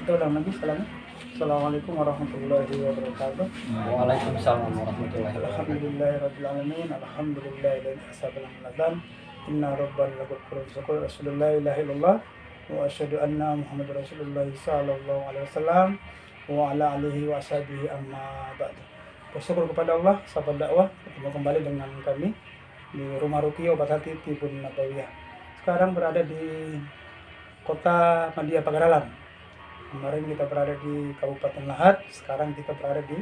Kita ulang lagi salamnya. Assalamualaikum warahmatullahi wabarakatuh. Waalaikumsalam warahmatullahi wabarakatuh. Alhamdulillahirabbil alamin. Alhamdulillahilladzi asabana minadan. Inna rabbana laghafurur syukur. Rasulullah ilaha illallah wa asyhadu anna Muhammadar Rasulullah sallallahu alaihi wasallam wa ala alihi wa ashabihi amma ba'du. Bersyukur kepada Allah, sahabat dakwah, ketemu kembali dengan kami di Rumah Ruqyah Obat Hati Tibun Nabawiyah. Sekarang berada di Kota Madia Pagaralam. Kemarin kita berada di Kabupaten Lahat, sekarang kita berada di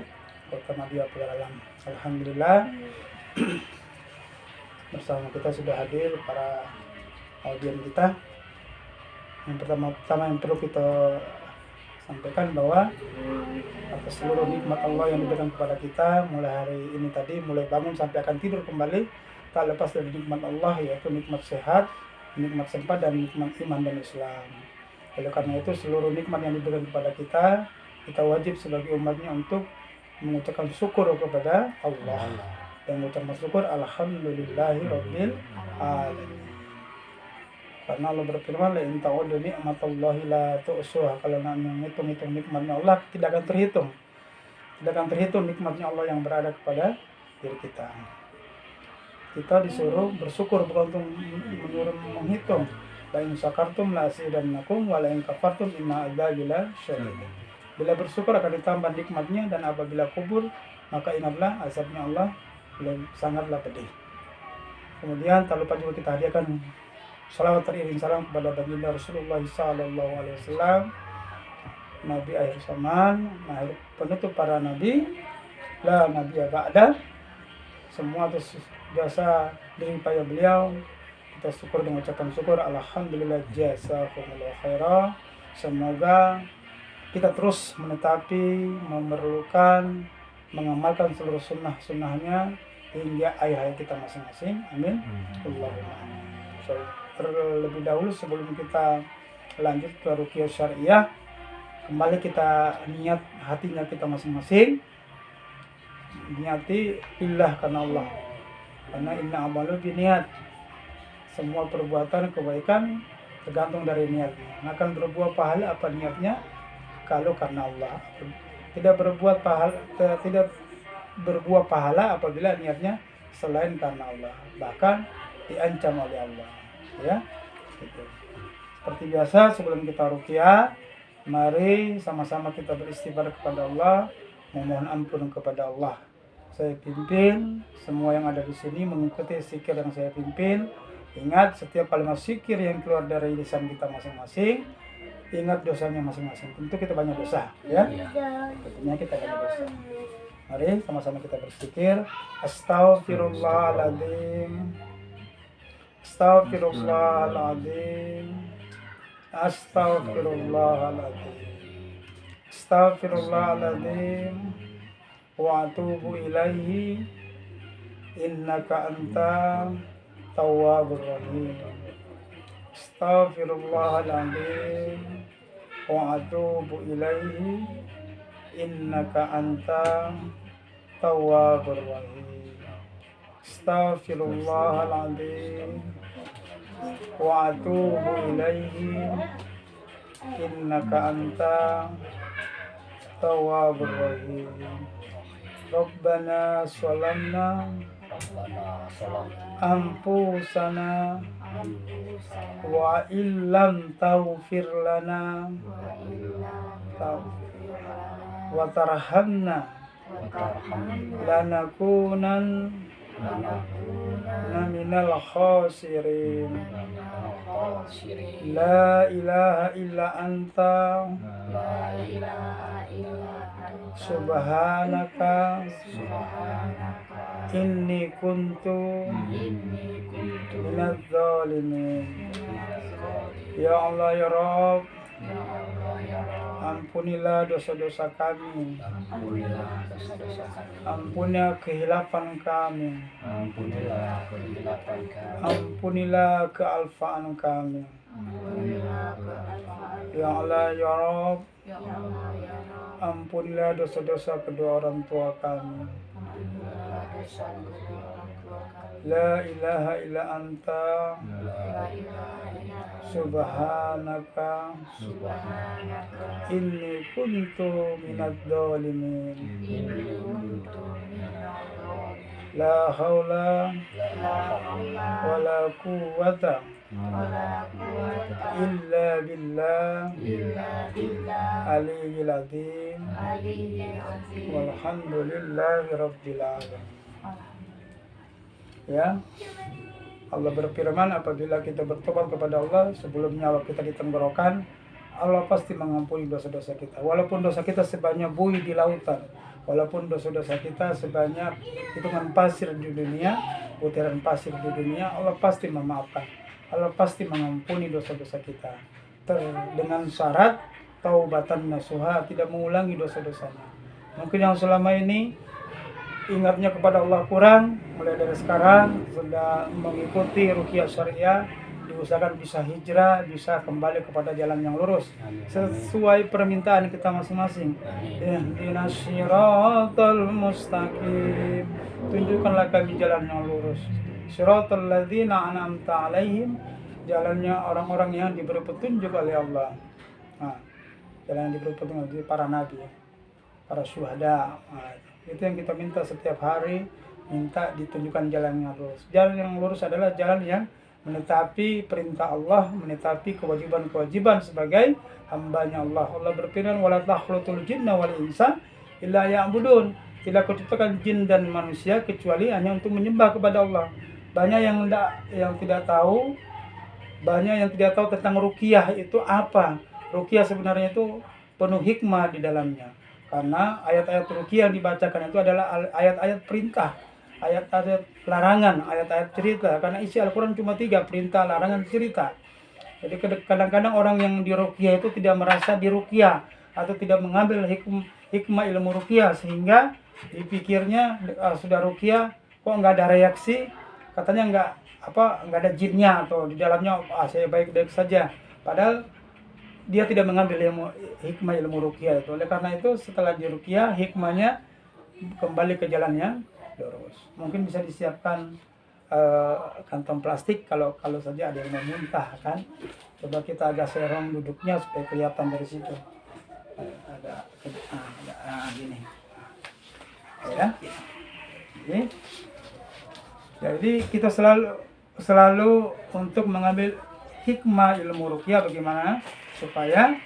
Kota Madia Pagaralam. Alhamdulillah, bersama kita sudah hadir para audien kita. Yang pertama yang perlu kita sampaikan bahwa atas seluruh nikmat Allah yang diberikan kepada kita mulai hari ini tadi, mulai bangun sampai akan tidur kembali, tak lepas dari nikmat Allah, yaitu nikmat sehat, nikmat sempat, dan nikmat iman dan Islam. Oleh karena itu seluruh nikmat yang diberikan kepada kita wajib sebagai umatnya untuk mengucapkan syukur kepada Allah dan mengucapkan syukur alhamdulillahirabbil alamin. Karena Allah berfirman, la in ta'uddu ni'matallahi la tuhsuha. Kalau nak menghitung nikmatnya Allah tidak akan terhitung nikmatnya Allah yang berada kepada diri kita. Kita disuruh bersyukur, bukan untuk menghitung. La in syakartum la azidannakum wa la in kafartum inna adzabi lasyadid. Bila bersyukur akan ditambah nikmatnya, dan apabila kubur maka ingatlah azabnya Allah sangatlah pedih. Kemudian tak lupa juga kita hadiahkan salawat teriring salam kepada baginda Rasulullah sallallahu alaihi wasallam, Nabi akhir zaman, penutup para nabi, la nabiya ba'da. Semua atas jasa jerih payah beliau kita syukur dengan ucapan syukur alhamdulillah jazakumullahu khairah. Semoga kita terus menetapi, memerlukan, mengamalkan seluruh sunnah-sunnahnya hingga akhir hayat kita masing-masing. Amin. Allahumma amin. Terlebih dahulu sebelum kita lanjut ke ruqyah syariah, kembali kita niat hatinya kita masing-masing. Niati lillah, karena Allah. Karena inna amalu biniat. Semua perbuatan kebaikan tergantung dari niatnya. Akan berbuah pahala apa niatnya? Kalau karena Allah. Tidak berbuah pahala apabila niatnya selain karena Allah. Bahkan diancam oleh Allah. Ya, gitu. Seperti biasa sebelum kita ruqyah, mari sama-sama kita beristighfar kepada Allah, memohon ampun kepada Allah. Saya pimpin, semua yang ada di sini mengikuti zikir yang saya pimpin. Ingat, setiap kalimat zikir yang keluar dari lisan kita masing-masing, ingat dosanya masing-masing. Tentu kita banyak dosa, ya. Tentunya kita banyak dosa. Mari sama-sama kita berzikir. Astaghfirullahaladzim. Astaghfirullahaladzim. Astaghfirullahaladzim. Astaghfirullahaladzim. Wa atubu ilaihi. Innaka anta tawwabur rahim. Astaghfirullahaladzim. Wa atubu ilaihi. Innaka anta tawwabur rahim. Astaghfirullahaladzim. Wa atubu ilaihi. Innaka anta tawwabur rahim. Rabbana shalamna anfusana wa illam taghfir lana wa tarhamna lanakunan minal khasirin. La ilaha illa anta subhanaka inni kuntu minadz zalimin. Ya Allah ya Rabb, ampunilah dosa-dosa kami, ampunilah kehilafan kami, ampunilah kealfaan kami. Ya Allah ya Rabb, ampunilah dosa-dosa kedua orang tua kami. La ilaha illa anta Subhanaka inni kuntu minadz dzalimin. La haula wala quwwata illa billah aliyyil azim. Walhamdulillahi rabbil alamin. Ya, Allah berfirman, apabila kita bertobat kepada Allah sebelum nyawa kita di tenggorokan, Allah pasti mengampuni dosa-dosa kita. Walaupun dosa kita sebanyak buih di lautan, walaupun dosa-dosa kita sebanyak hitungan pasir di dunia, butiran pasir di dunia, Allah pasti memaafkan. Allah pasti mengampuni dosa-dosa kita. Dengan syarat taubatan nasuha, tidak mengulangi dosa-dosanya. Mungkin yang selama ini ingatnya kepada Allah kurang, mulai dari sekarang sudah mengikuti ruqyah syariah, diusahakan bisa hijrah, bisa kembali kepada jalan yang lurus sesuai permintaan kita masing-masing. Ihdinas siratal mustaqim, tunjukkanlah kami jalan yang lurus. Siratal ladzina an'amta alaihim, jalannya orang-orang yang diberi petunjuk oleh Allah. Nah, jalan yang diberi petunjuk oleh para nabi, para syuhada. Itu yang kita minta setiap hari, minta ditunjukkan jalan yang lurus. Jalan yang lurus adalah jalan yang menetapi perintah Allah, menetapi kewajiban-kewajiban sebagai hambanya Allah. Allah berfirman, wala takhlutul jinna wal insa illa ya'budun. Tidak kuciptakan jin dan manusia kecuali hanya untuk menyembah kepada Allah. Banyak yang tidak tahu, banyak yang tidak tahu tentang ruqyah itu apa. Ruqyah sebenarnya itu penuh hikmah di dalamnya. Karena ayat-ayat ruqyah yang dibacakan itu adalah ayat-ayat perintah, ayat-ayat larangan, ayat-ayat cerita. Karena isi Al-Quran cuma 3, perintah, larangan, cerita. Jadi kadang-kadang orang yang di ruqyah itu tidak merasa di ruqyah atau tidak mengambil hikmah ilmu ruqyah, sehingga dipikirnya sudah ruqyah kok nggak ada reaksi, katanya nggak ada jinnya atau di dalamnya saya baik-baik saja. Padahal dia tidak mengambil hikmah ilmu ruqyah itu. Oleh karena itu setelah di ruqyah, hikmahnya kembali ke jalan yang lurus. Mungkin bisa disiapkan kantong plastik kalau saja ada yang mau muntah kan. Coba kita agak serong duduknya supaya kelihatan dari situ. Ada gini. Ya. Jadi kita selalu untuk mengambil hikmah ilmu ruqyah bagaimana supaya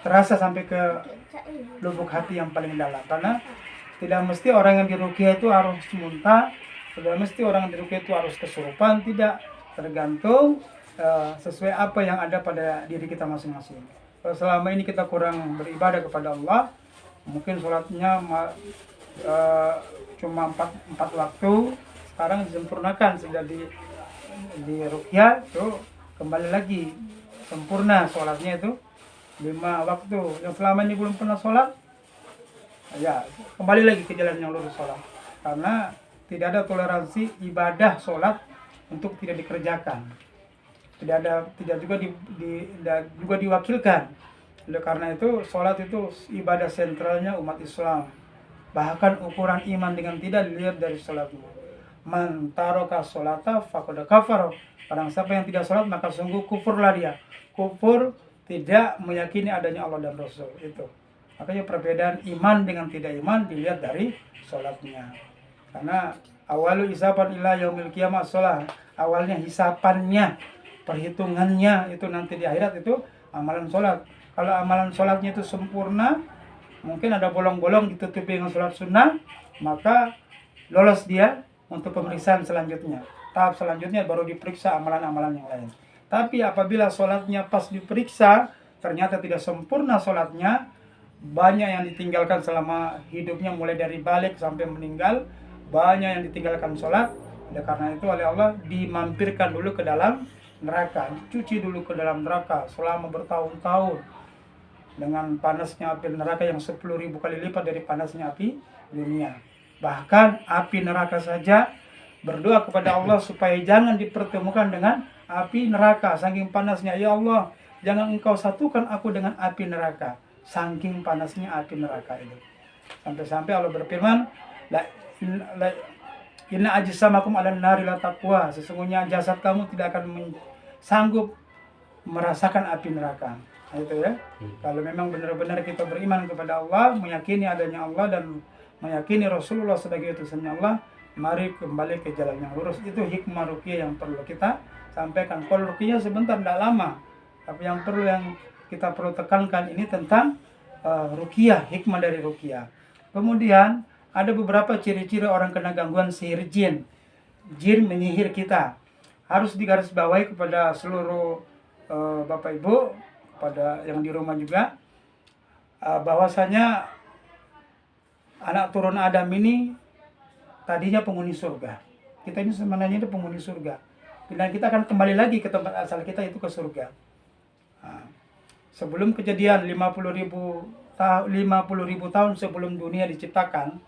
terasa sampai ke lubuk hati yang paling dalam. Karena tidak mesti orang yang diruqyah itu harus muntah, tidak mesti orang yang diruqyah itu harus kesurupan, tidak, tergantung sesuai apa yang ada pada diri kita masing-masing. Kalau selama ini kita kurang beribadah kepada Allah, mungkin sholatnya cuma 4 waktu, sekarang disempurnakan sudah di ruqyah itu kembali lagi sempurna sholatnya itu 5 waktu. Yang selama ini belum pernah sholat, ya kembali lagi ke jalan yang lurus sholat. Karena tidak ada toleransi ibadah sholat untuk tidak dikerjakan, tidak juga diwakilkan. Oleh karena itu sholat itu ibadah sentralnya umat Islam. Bahkan ukuran iman dengan tidak dilihat dari sholatnya. Man taraka sholata faqad kafara. Barang siapa yang tidak sholat maka sungguh kufurlah dia. Kufur tidak meyakini adanya Allah dan Rasul itu. Makanya perbedaan iman dengan tidak iman dilihat dari sholatnya. Karena awalu hisaban ila yaumil qiyamah sholat. Awalnya hisapannya, perhitungannya itu nanti di akhirat itu amalan sholat. Kalau amalan sholatnya itu sempurna, mungkin ada bolong-bolong ditutupi dengan sholat sunnah, maka lolos dia untuk pemeriksaan selanjutnya. Tahap selanjutnya baru diperiksa amalan-amalan yang lain. Tapi apabila sholatnya pas diperiksa, ternyata tidak sempurna sholatnya, banyak yang ditinggalkan selama hidupnya, mulai dari balik sampai meninggal, banyak yang ditinggalkan sholat. Oleh karena itu oleh Allah dimampirkan dulu ke dalam neraka, dicuci dulu ke dalam neraka selama bertahun-tahun dengan panasnya api neraka yang 10.000 kali lipat dari panasnya api dunia. Bahkan api neraka saja berdoa kepada Allah supaya jangan dipertemukan dengan api neraka, saking panasnya. Ya Allah, jangan engkau satukan aku dengan api neraka, saking panasnya api neraka itu. Sampai-sampai Allah berfirman, inna ajsamakum 'alan nari la taqwa, sesungguhnya jasad kamu tidak akan sanggup merasakan api neraka. Nah, itu ya. Kalau memang benar-benar kita beriman kepada Allah, meyakini adanya Allah dan meyakini Rasulullah sebagai utusannya Allah, mari kembali ke jalan yang lurus. Itu hikmah ruqyah yang perlu kita sampaikan. Kalau ruqyah sebentar, tidak lama. Tapi yang kita perlu tekankan ini tentang ruqyah, hikmah dari ruqyah. Kemudian ada beberapa ciri-ciri orang kena gangguan sihir jin. Jin menyihir kita. Harus digarisbawahi kepada seluruh Bapak Ibu, pada yang di rumah juga, bahwasanya anak turun Adam ini tadinya penghuni surga. Kita ini sebenarnya itu penghuni surga. Dan kita akan kembali lagi ke tempat asal kita, itu ke surga. Sebelum kejadian 50.000 tahun sebelum dunia diciptakan,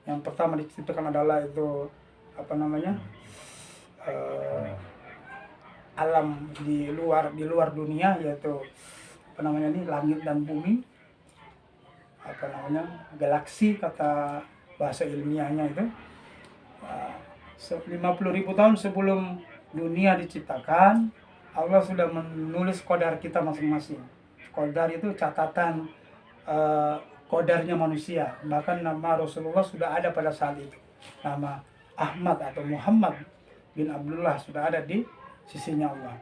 yang pertama diciptakan adalah itu alam di luar dunia, yaitu langit dan bumi, galaksi kata bahasa ilmiahnya itu. 50.000 tahun sebelum dunia diciptakan, Allah sudah menulis qadar kita masing-masing. Qadar itu catatan qadarnya manusia. Bahkan nama Rasulullah sudah ada pada saat itu. Nama Ahmad atau Muhammad bin Abdullah sudah ada di sisinya Allah.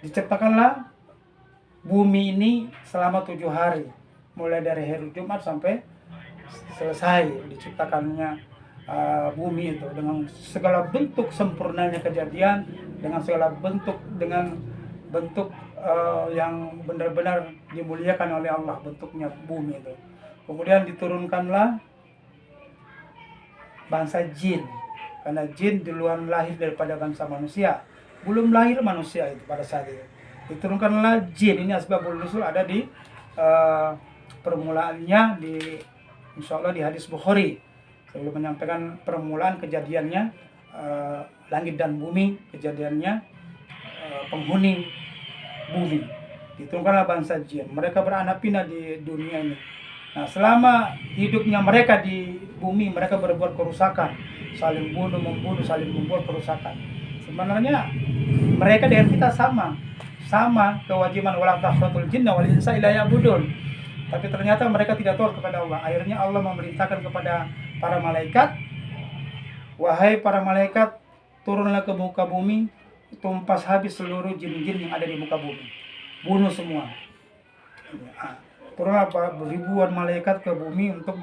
Diciptakanlah bumi ini selama 7 hari, mulai dari hari Jumat sampai selesai diciptakannya bumi itu, dengan segala bentuk sempurnanya kejadian, dengan segala bentuk yang benar-benar dimuliakan oleh Allah bentuknya bumi itu. Kemudian diturunkanlah bangsa jin, karena jin duluan lahir daripada bangsa manusia. Belum lahir manusia itu pada saat itu. Diturunkanlah jin. Ini asbabul nuzul ada di permulaannya insya Allah di hadis Bukhari. Sebelum menyampaikan permulaan kejadiannya langit dan bumi, kejadiannya penghuni bumi. Diturunkanlah bangsa jin. Mereka beranak pinak di dunia ini. Nah, selama hidupnya mereka di bumi, mereka berbuat kerusakan, saling membunuh, saling membuat kerusakan. Sebenarnya mereka dengan kita sama kewajiban, wala takhratul jinna wal insa illa ya'budun. Tapi ternyata mereka tidak taat kepada Allah. Akhirnya Allah memerintahkan kepada para malaikat, wahai para malaikat, turunlah ke muka bumi, tumpas habis seluruh jin-jin yang ada di muka bumi, bunuh semua. Turunlah ribuan malaikat ke bumi untuk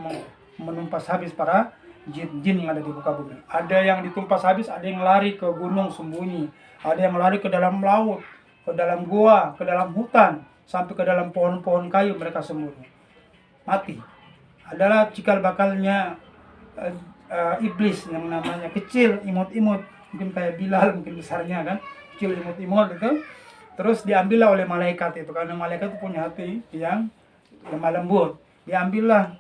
menumpas habis para jin-jin yang ada di muka bumi. Ada yang ditumpas habis, ada yang lari ke gunung sembunyi, ada yang lari ke dalam laut, ke dalam gua, ke dalam hutan, sampai ke dalam pohon-pohon kayu mereka sembunyi. Mati. Adalah cikal bakalnya iblis yang namanya kecil, imut-imut, mungkin kayak Bilal, mungkin besarnya kan, kecil imut-imut itu. Terus diambillah oleh malaikat itu, karena malaikat itu punya hati yang lemah lembut. Diambillah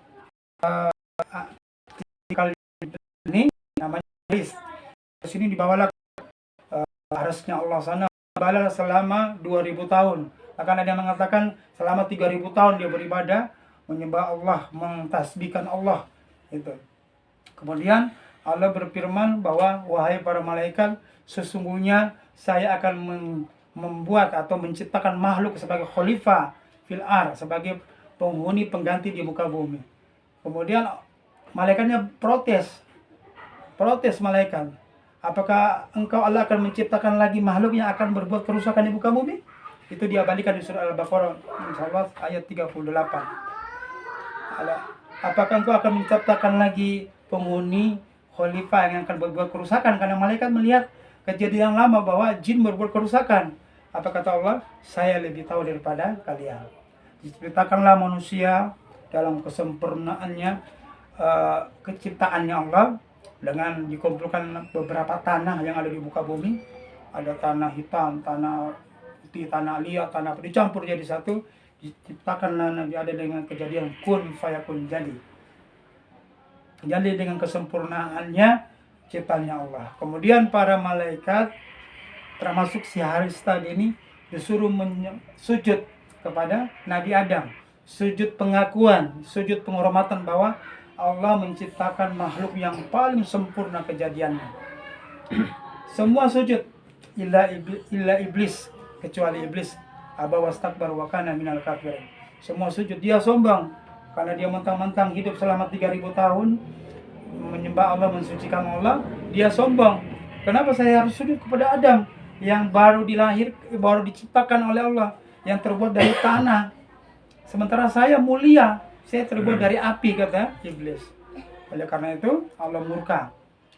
ini namanya iblis. Terus ini dibawalah arasnya Allah sana, dibawalah selama 2000 tahun. Akan ada yang mengatakan selama 3000 tahun dia beribadah, menyembah Allah, mentasbihkan Allah itu. Kemudian Allah berfirman bahwa wahai para malaikat, sesungguhnya saya akan membuat atau menciptakan makhluk sebagai khalifah fil ar, sebagai penghuni pengganti di muka bumi. Kemudian malaikatnya protes malaikat, apakah engkau Allah akan menciptakan lagi makhluk yang akan berbuat kerusakan di muka bumi? Itu diabadikan di surah Al-Baqarah insyaallah ayat 38. Apakah engkau akan menciptakan lagi penghuni khalifah yang akan berbuat kerusakan? Karena malaikat melihat kejadian lama bahwa jin berbuat kerusakan. Apa kata Allah? Saya lebih tahu daripada kalian. Diceritakanlah manusia dalam kesempurnaannya, keciptaannya Allah, dengan dikumpulkan beberapa tanah yang ada di muka bumi. Ada tanah hitam, tanah putih, tanah liat, tanah apa, dicampur jadi satu. Diciptakanlah Nabi Adam dengan kejadian kun fayakun, jadi dengan kesempurnaannya ciptaannya Allah. Kemudian para malaikat termasuk si Haris tadi ini disuruh sujud kepada Nabi Adam, sujud pengakuan, sujud penghormatan bahwa Allah menciptakan makhluk yang paling sempurna kejadiannya. Semua sujud, illa iblis, kecuali iblis. Aba wastakbar wa kana minal kafirin. Semua sujud, dia sombong karena dia mentang-mentang hidup selama 3000 tahun menyembah Allah, mensucikan Allah. Dia sombong, kenapa saya harus sujud kepada Adam yang baru diciptakan oleh Allah, yang terbuat dari tanah, sementara saya mulia, saya terbuat dari api, kata iblis. Oleh karena itu Allah murka,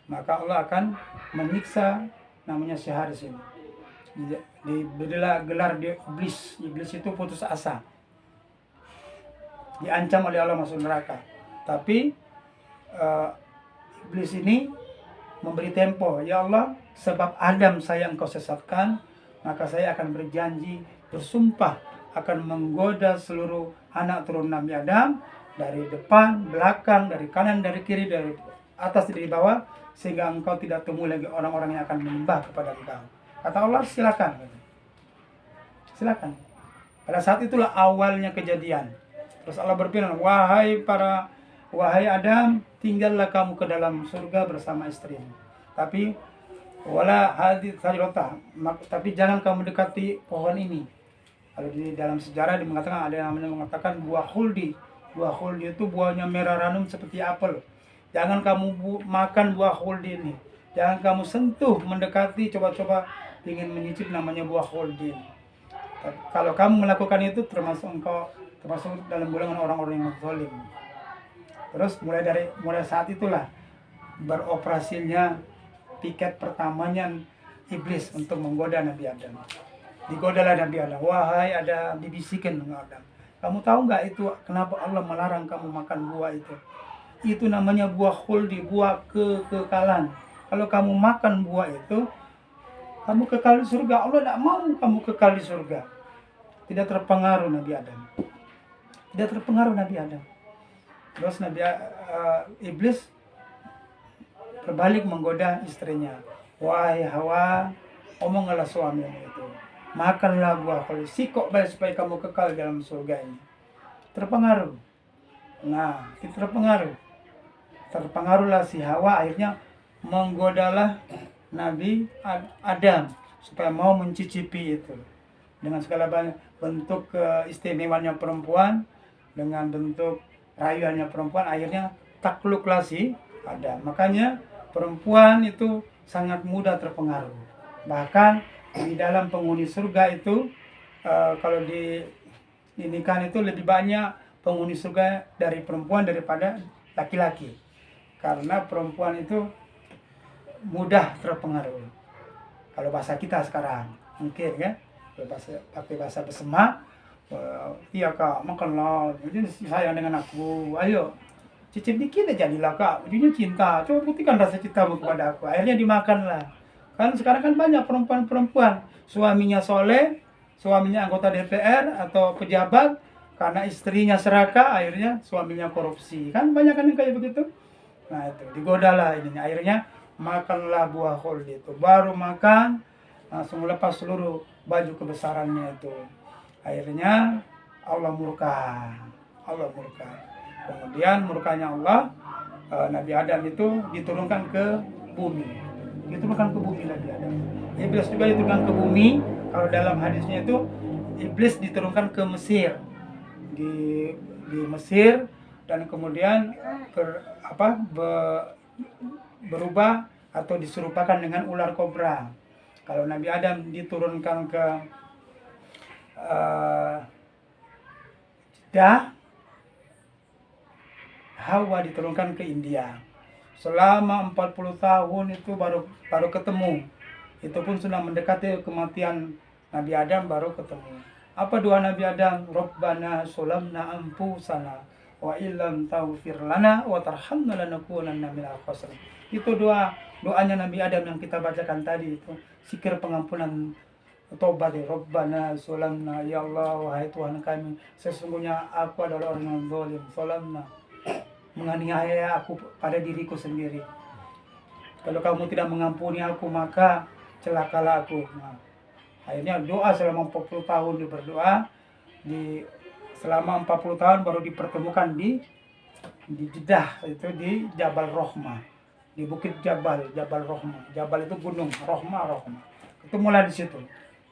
maka Allah akan menyiksa namanya Syaharis ini. Diberilah gelar di iblis. Iblis itu putus asa, diancam oleh Allah masuk neraka. Tapi iblis ini memberi tempo, ya Allah, sebab Adam saya engkau sesatkan, maka saya akan berjanji, bersumpah akan menggoda seluruh anak turun Nabi Adam, dari depan, belakang, dari kanan, dari kiri, dari atas, dari bawah, sehingga engkau tidak temui lagi orang-orang yang akan menyembah kepada engkau. Kata Allah, silakan. Silakan. Pada saat itulah awalnya kejadian. Terus Allah berfirman, wahai Adam, tinggallah kamu ke dalam surga bersama istrimu. Tapi tapi jangan kamu dekati pohon ini. Kalau di dalam sejarah mengatakan, ada yang mengatakan buah khuldi. Buah khuldi itu buahnya merah ranum seperti apel. Jangan kamu makan buah khuldi ini. Jangan kamu sentuh, mendekati, coba-coba ingin menyicip namanya buah khuldi. Kalau kamu melakukan itu, termasuk dalam golongan orang-orang yang zalim. Terus mulai saat itulah beroperasinya tiket pertamanya iblis untuk menggoda Nabi Adam. Digodalah Nabi Adam. Wahai Adam, dibisikin dengan Adam, kamu tahu nggak itu kenapa Allah melarang kamu makan buah itu? Itu namanya buah khuldi, buah kekekalan. Kalau kamu makan buah itu, kamu kekal di surga. Allah tidak mau kamu kekal di surga. Tidak terpengaruh Nabi Adam. Tidak terpengaruh Nabi Adam. Terus iblis berbalik menggoda istrinya. Wahai Hawa, omonglah suamimu itu, makanlah buah khuldi, sikok baik supaya kamu kekal dalam surga ini. Terpengaruh. Nah, itu terpengaruhlah si Hawa, akhirnya menggodalah Nabi Adam supaya mau mencicipi itu. Dengan segala bentuk keistimewaannya perempuan, dengan bentuk rayuannya perempuan, akhirnya takluklah si Adam. Makanya perempuan itu sangat mudah terpengaruh. Bahkan di dalam penghuni surga itu, kalau diinikan itu lebih banyak penghuni surga dari perempuan daripada laki-laki. Karena perempuan itu mudah terpengaruh. Kalau bahasa kita sekarang, mungkin kan, pakai bahasa bersema, iya kak, makanlah, jadi sayang dengan aku, ayo, cicip dikit aja jadilah kak, ujungnya cinta, coba buktikan rasa cintamu kepada aku. Akhirnya dimakanlah. Kan sekarang kan banyak perempuan-perempuan, suaminya soleh, suaminya anggota DPR atau pejabat, karena istrinya serakah, akhirnya suaminya korupsi. Kan banyak kan yang kayak begitu. Nah itu, digodalah ininya, akhirnya makanlah buah khuldi itu. Baru makan, langsung lepas seluruh baju kebesarannya itu. Akhirnya Allah murka. Kemudian murkanya Allah, Nabi Adam itu diturunkan ke bumi. Nabi Adam. Iblis juga diturunkan ke bumi. Kalau dalam hadisnya itu, iblis diturunkan ke Mesir. Di Mesir, dan kemudian berubah atau diserupakan dengan ular kobra. Kalau Nabi Adam diturunkan ke Jeddah, Hawa diturunkan ke India. Selama 40 tahun itu baru ketemu. Itu pun sudah mendekati kematian Nabi Adam baru ketemu. Apa doa Nabi Adam? Rabbana sulamna anfusana wa illam taghfir lana wa tarhamna lanakunanna minal khasirin. Itu doanya Nabi Adam yang kita bacakan tadi itu. Zikir pengampunan tobat. Rabbana sulamna, ya Allah, wahai Tuhan kami, sesungguhnya aku adalah orang yang zalim. Sulamna, menganiaya aku pada diriku sendiri. Kalau kamu tidak mengampuni aku, maka celakalah aku. Nah, akhirnya doa selama 40 tahun berdoa. Selama 40 tahun baru dipertemukan di Jeddah, itu di Jabal Rohmah, di bukit Jabal Rohmah. Jabal itu gunung, Rohmah. Ketemulah di situ.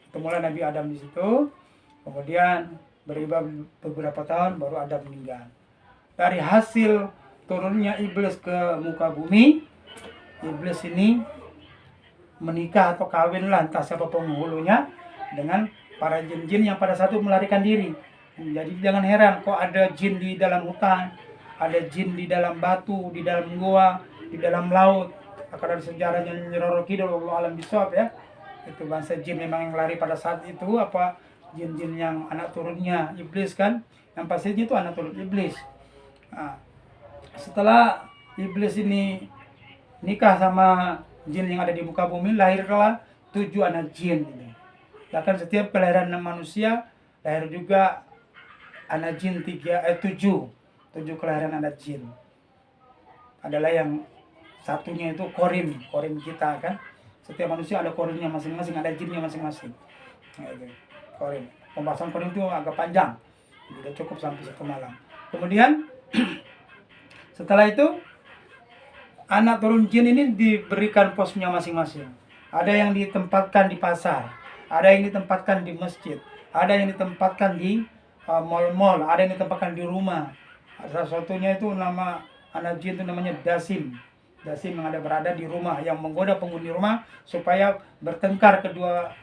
Ketemulah Nabi Adam di situ. Kemudian beribadah beberapa tahun baru Adam meninggal. Dari hasil turunnya iblis ke muka bumi, iblis ini menikah atau kawinlah entah siapa penghulunya dengan para jin-jin yang pada saat itu melarikan diri. Jadi jangan heran kok ada jin di dalam hutan, ada jin di dalam batu, di dalam gua, di dalam laut. Akan ada sejarahnya Nyiroro Kidul, Allah alam bisawab ya. Itu bangsa jin memang yang lari pada saat itu, apa jin-jin yang anak turunnya iblis kan, yang pasti itu anak turun iblis. Nah, setelah iblis ini nikah sama jin yang ada di muka bumi, lahirlah 7 anak jin ini. Bahkan setiap kelahiran manusia lahir juga anak jin 7 kelahiran anak jin. Adalah yang satunya itu korin kita kan. Setiap manusia ada korinnya masing-masing, ada jinnya masing-masing. Nah, itu korin. Pembahasan korin itu agak panjang, tidak cukup sampai 1 malam. Kemudian setelah itu anak turun jin ini diberikan posnya masing-masing. Ada yang ditempatkan di pasar, ada yang ditempatkan di masjid, ada yang ditempatkan di mal-mal, ada yang ditempatkan di rumah. Salah satunya itu nama anak jin itu namanya Dasim. Dasim yang ada berada di rumah, yang menggoda penghuni rumah supaya bertengkar kedua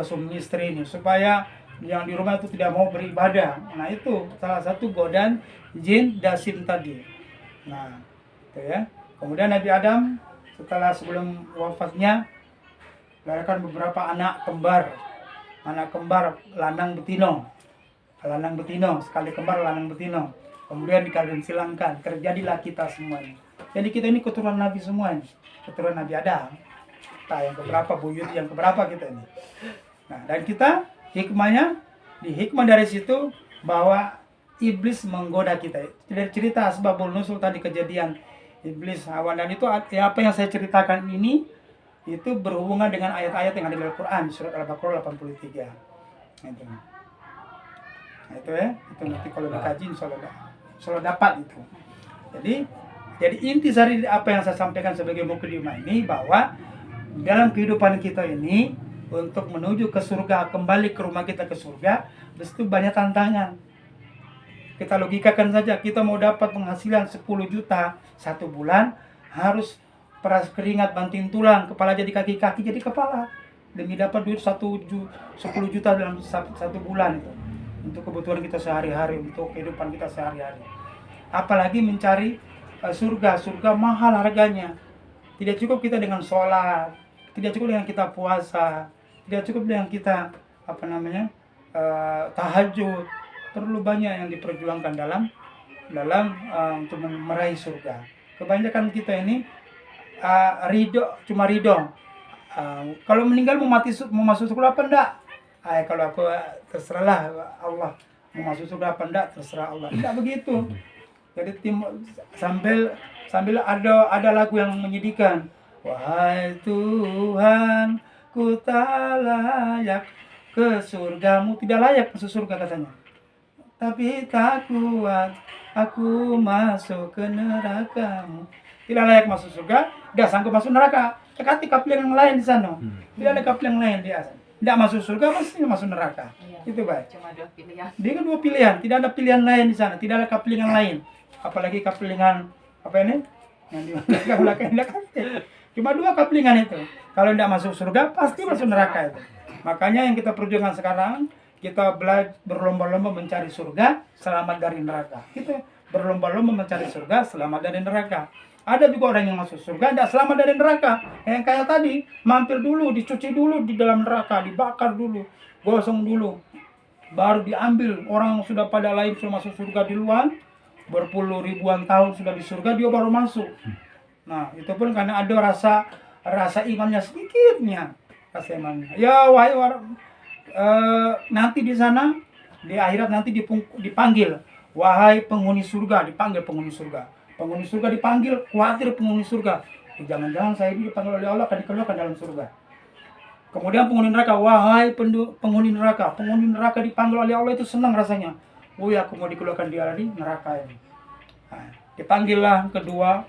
suami istri ini, supaya yang di rumah itu tidak mau beribadah. Nah itu salah satu godaan jin Dasim tadi. Nah itu ya. Kemudian Nabi Adam sebelum wafatnya melahirkan beberapa anak kembar lanang betino, sekali kembar lanang betino. Kemudian dikawin silangkan, terjadilah kita semuanya. Jadi kita ini keturunan Nabi semua ini, keturunan Nabi Adam. Nah, yang keberapa buyut, yang keberapa kita ini. Nah, dan kita hikmahnya, di hikmah dari situ bahwa iblis menggoda kita. Dari cerita asbabul nusul tadi kejadian iblis Hawa, dan itu apa yang saya ceritakan ini itu berhubungan dengan ayat-ayat yang ada di Al-Quran, surat Al-Baqarah 83. Nah itu ya, itu nanti kalau dikaji insya Allah dapat itu. Jadi inti dari apa yang saya sampaikan sebagai mukadimah ini, bahwa dalam kehidupan kita ini untuk menuju ke surga, kembali ke rumah kita ke surga, itu banyak tantangan. Kita logikakan saja, kita mau dapat penghasilan 10 juta 1 bulan, harus peras keringat, banting tulang, kepala jadi kaki, kaki jadi kepala, demi dapat duit 10 juta dalam 1 bulan itu, untuk kebutuhan kita sehari-hari, untuk kehidupan kita sehari-hari. Apalagi mencari surga mahal harganya. Tidak cukup kita dengan sholat, tidak cukup dengan kita puasa, tidak cukup dengan kita tahajud. Perlu banyak yang diperjuangkan dalam untuk meraih surga. Kebanyakan kita ini cuma ridho. Kalau meninggal mau masuk surga apa enggak? Kalau aku terserahlah Allah, mau masuk surga apa enggak terserah Allah. Tidak begitu. Jadi sambil ada lagu yang menyedihkan. Wahai Tuhan, ku tak layak ke surgamu. Tidak layak masuk surga katanya. Tapi tak kuat aku masuk ke nerakamu. Tidak layak masuk surga, tidak sanggup masuk neraka. Dekati kapal yang lain di sana. Tidak ada kapal yang lain di sana. Tidak masuk surga, pasti masuk neraka. Itu baik. Cuma 2 pilihan. Dia kan 2 pilihan, tidak ada pilihan lain di sana, tidak ada kaplingan lain. Apalagi kaplingan yang di belakang. Cuma 2 kaplingan itu. Kalau tidak masuk surga, pasti masuk neraka itu. Makanya yang kita perjuangkan sekarang, kita berlomba-lomba mencari surga, selamat dari neraka. Kita berlomba-lomba mencari surga, selamat dari neraka. Ada juga orang yang masuk surga, tidak selamat dari neraka. Yang kayak tadi, mampir dulu, dicuci dulu di dalam neraka, dibakar dulu, gosong dulu, baru diambil. Orang sudah pada lain sudah masuk surga di luar, berpuluh ribuan tahun sudah di surga, dia baru masuk. Nah, itu pun karena ada rasa imannya sedikitnya, rasa imannya. Ya, wahai orang, nanti di sana, di akhirat nanti dipanggil, wahai penghuni surga, dipanggil penghuni surga. Penghuni surga dipanggil, khawatir penghuni surga. Jangan-jangan saya ini dipanggil oleh Allah, akan dikeluarkan dalam surga. Kemudian penghuni neraka, wahai penghuni neraka. Penghuni neraka dipanggil oleh Allah, itu senang rasanya. Oh ya, aku mau dikeluarkan dari neraka ini. Nah, dipanggillah kedua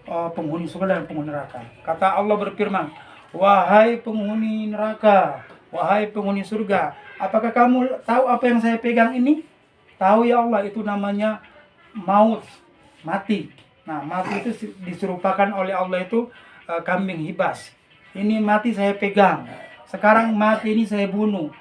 penghuni surga dan penghuni neraka. Kata Allah berfirman, wahai penghuni neraka, wahai penghuni surga, apakah kamu tahu apa yang saya pegang ini? Tahu ya Allah, itu namanya maut, mati. Nah, mati itu diserupakan oleh Allah itu kambing hibas. Ini mati saya pegang. Sekarang mati ini saya bunuh.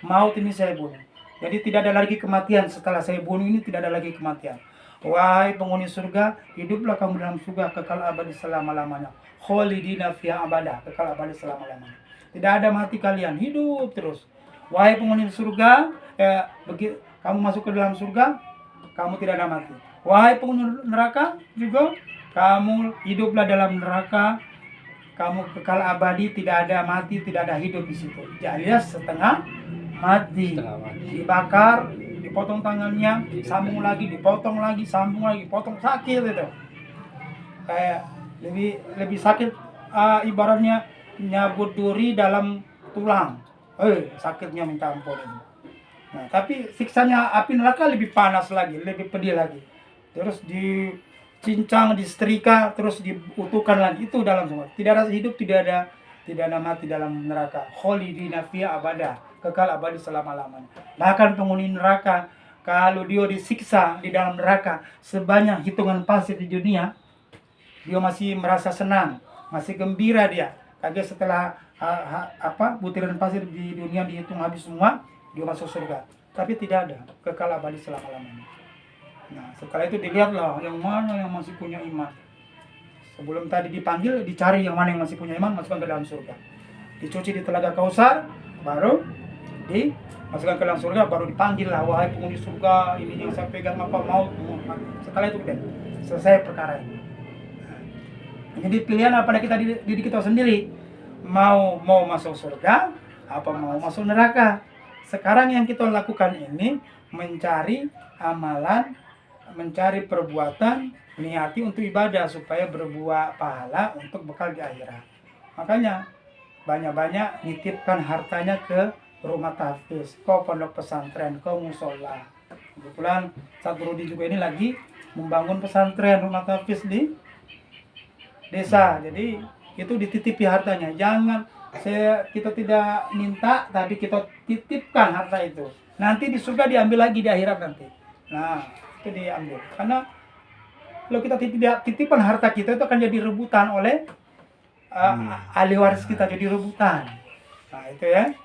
Maut ini saya bunuh. Jadi tidak ada lagi kematian. Setelah saya bunuh ini tidak ada lagi kematian. Wahai penghuni surga, hiduplah kamu dalam surga kekal abadi selama-lamanya. Kholidina fiha abada, kekal abadi selama-lamanya. Tidak ada mati kalian, hidup terus. Wahai penghuni surga, kamu masuk ke dalam surga, kamu tidak ada mati. Wahai penghuni neraka juga, kamu hiduplah dalam neraka, kamu kekal abadi, tidak ada mati, tidak ada hidup di situ. Jadi setengah mati, dibakar, dipotong tangannya, sambung lagi, dipotong lagi, sambung lagi, potong, sakit itu. Kayak lebih sakit, ibaratnya nyabut duri dalam tulang. Sakitnya minta ampun. Nah, tapi siksanya api neraka lebih panas lagi, lebih pedih lagi. Terus dicincang, disetrika, terus diutuhkan lagi. Itu dalam semua. Tidak ada hidup, tidak ada mati dalam neraka. Kholidina fiha abada, kekal abadi selama-lamanya. Bahkan penghuni neraka, kalau dia disiksa di dalam neraka sebanyak hitungan pasir di dunia, dia masih merasa senang, masih gembira dia. Kaget setelah butiran pasir di dunia dihitung habis semua, dia masuk surga. Tapi tidak ada, kekal abadi selama-lamanya. Nah, setelah itu dilihatlah yang mana yang masih punya iman. Sebelum tadi dipanggil, dicari yang mana yang masih punya iman, masukkan ke dalam surga. Dicuci di telaga Kausar, baru dimasukkan ke dalam surga, baru dipanggil lah, wahai penghuni surga, ini yang saya pegang apa maut. Setelah itu udah selesai perkara ini. Jadi pilihan apa kita diri kita sendiri, mau masuk surga, apa mau masuk neraka. Sekarang yang kita lakukan ini mencari amalan, mencari perbuatan, niati untuk ibadah supaya berbuah pahala untuk bekal di akhirat. Makanya banyak-banyak nitipkan hartanya ke rumah tahfiz, ke pondok pesantren, ke musola. Kebetulan Ustaz Rudi juga ini lagi membangun pesantren rumah tahfiz di desa. Jadi itu dititipi hartanya. Jangan kita tidak minta, tapi kita titipkan harta itu. Nanti di surga diambil lagi di akhirat nanti. Nah, itu diambil. Karena kalau kita titipkan harta kita itu akan jadi rebutan oleh ahli waris kita, jadi rebutan. Nah, itu ya.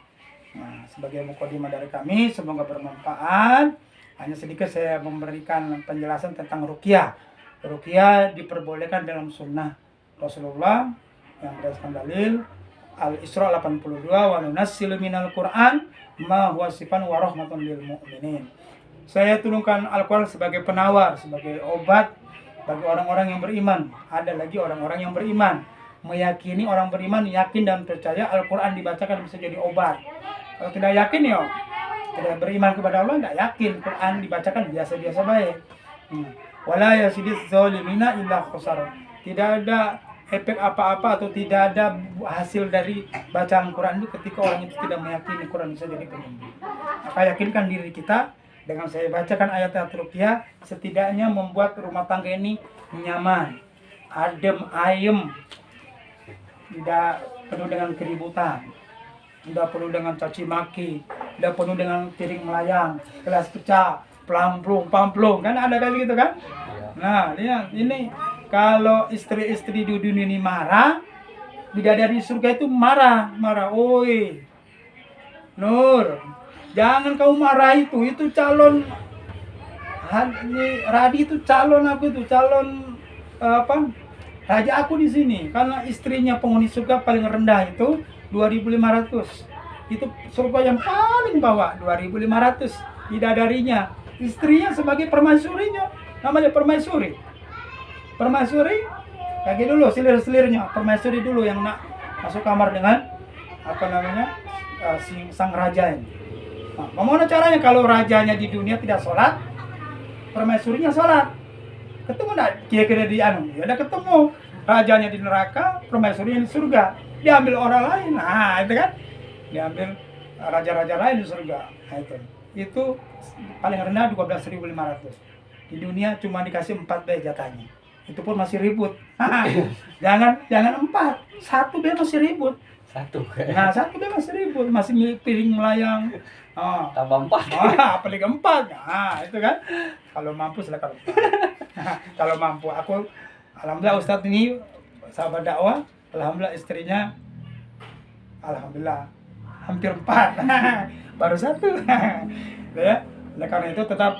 Nah, sebagai mukadimah dari kami, semoga bermanfaat. Hanya sedikit saya memberikan penjelasan tentang ruqyah. Ruqyah diperbolehkan dalam sunnah Rasulullah yang berdasarkan dalil Al-Isra 82, wa nunazzilu minal Qur'an ma huwa shifaan wa rahmatun lil mu'minin. Saya turunkan Al-Qur'an sebagai penawar, sebagai obat bagi orang-orang yang beriman. Ada lagi orang-orang yang beriman, meyakini, orang beriman yakin dan percaya Al-Qur'an dibacakan bisa jadi obat. Kalau tidak yakin ya, tidak beriman kepada Allah, tidak yakin Quran dibacakan biasa-biasa baik. Wala yasidis zalimina illa khusar. Tidak ada efek apa-apa atau tidak ada hasil dari bacaan Quran itu ketika orang itu tidak meyakini Quran bisa jadi penyembuh. Maka yakinkan diri kita dengan saya bacakan ayat-ayat ruqyah, setidaknya membuat rumah tangga ini nyaman, adem, ayem, tidak penuh dengan keributan, tidak penuh dengan caci maki, tidak penuh dengan piring melayang, gelas pecah, pamplung, kan ada kayak gitu kan? Nah, lihat ini. Kalau istri-istri di dunia ini marah, bidadari surga itu marah. Oi, Nur, jangan kau marah itu calon Radi itu calon raja aku di sini. Karena istrinya penghuni surga paling rendah itu 2.500. Itu surga yang paling bawah 2.500 bidadarinya. Istrinya sebagai permaisurinya, namanya permaisuri. Permaisuri, kaki dulu selir-selirnya, permaisuri dulu yang nak masuk kamar dengan sang raja ini. Nah, bagaimana caranya kalau rajanya di dunia tidak sholat, permaisurinya sholat? Ketemu enggak? Kira-kira di ya udah ketemu. Rajanya di neraka, permaisurinya di surga. Diambil orang lain. Nah, itu kan. Diambil raja-raja lain di surga. Nah, itu paling rendah 12.500. Di dunia cuma dikasih 4 B jatahnya. Itu pun masih ribut. Jangan 4, 1 B masih ribut. Satu. Nah, satu dia masih ribut, masih piring melayang. Oh. Tambah 4. Apalagi 4. Nah, itu kan. Kalau mampu silakan. Kalau mampu, aku alhamdulillah Ustadz ini sahabat dakwah, alhamdulillah istrinya alhamdulillah hampir 4. Baru 1. Ya. Oleh karena itu tetap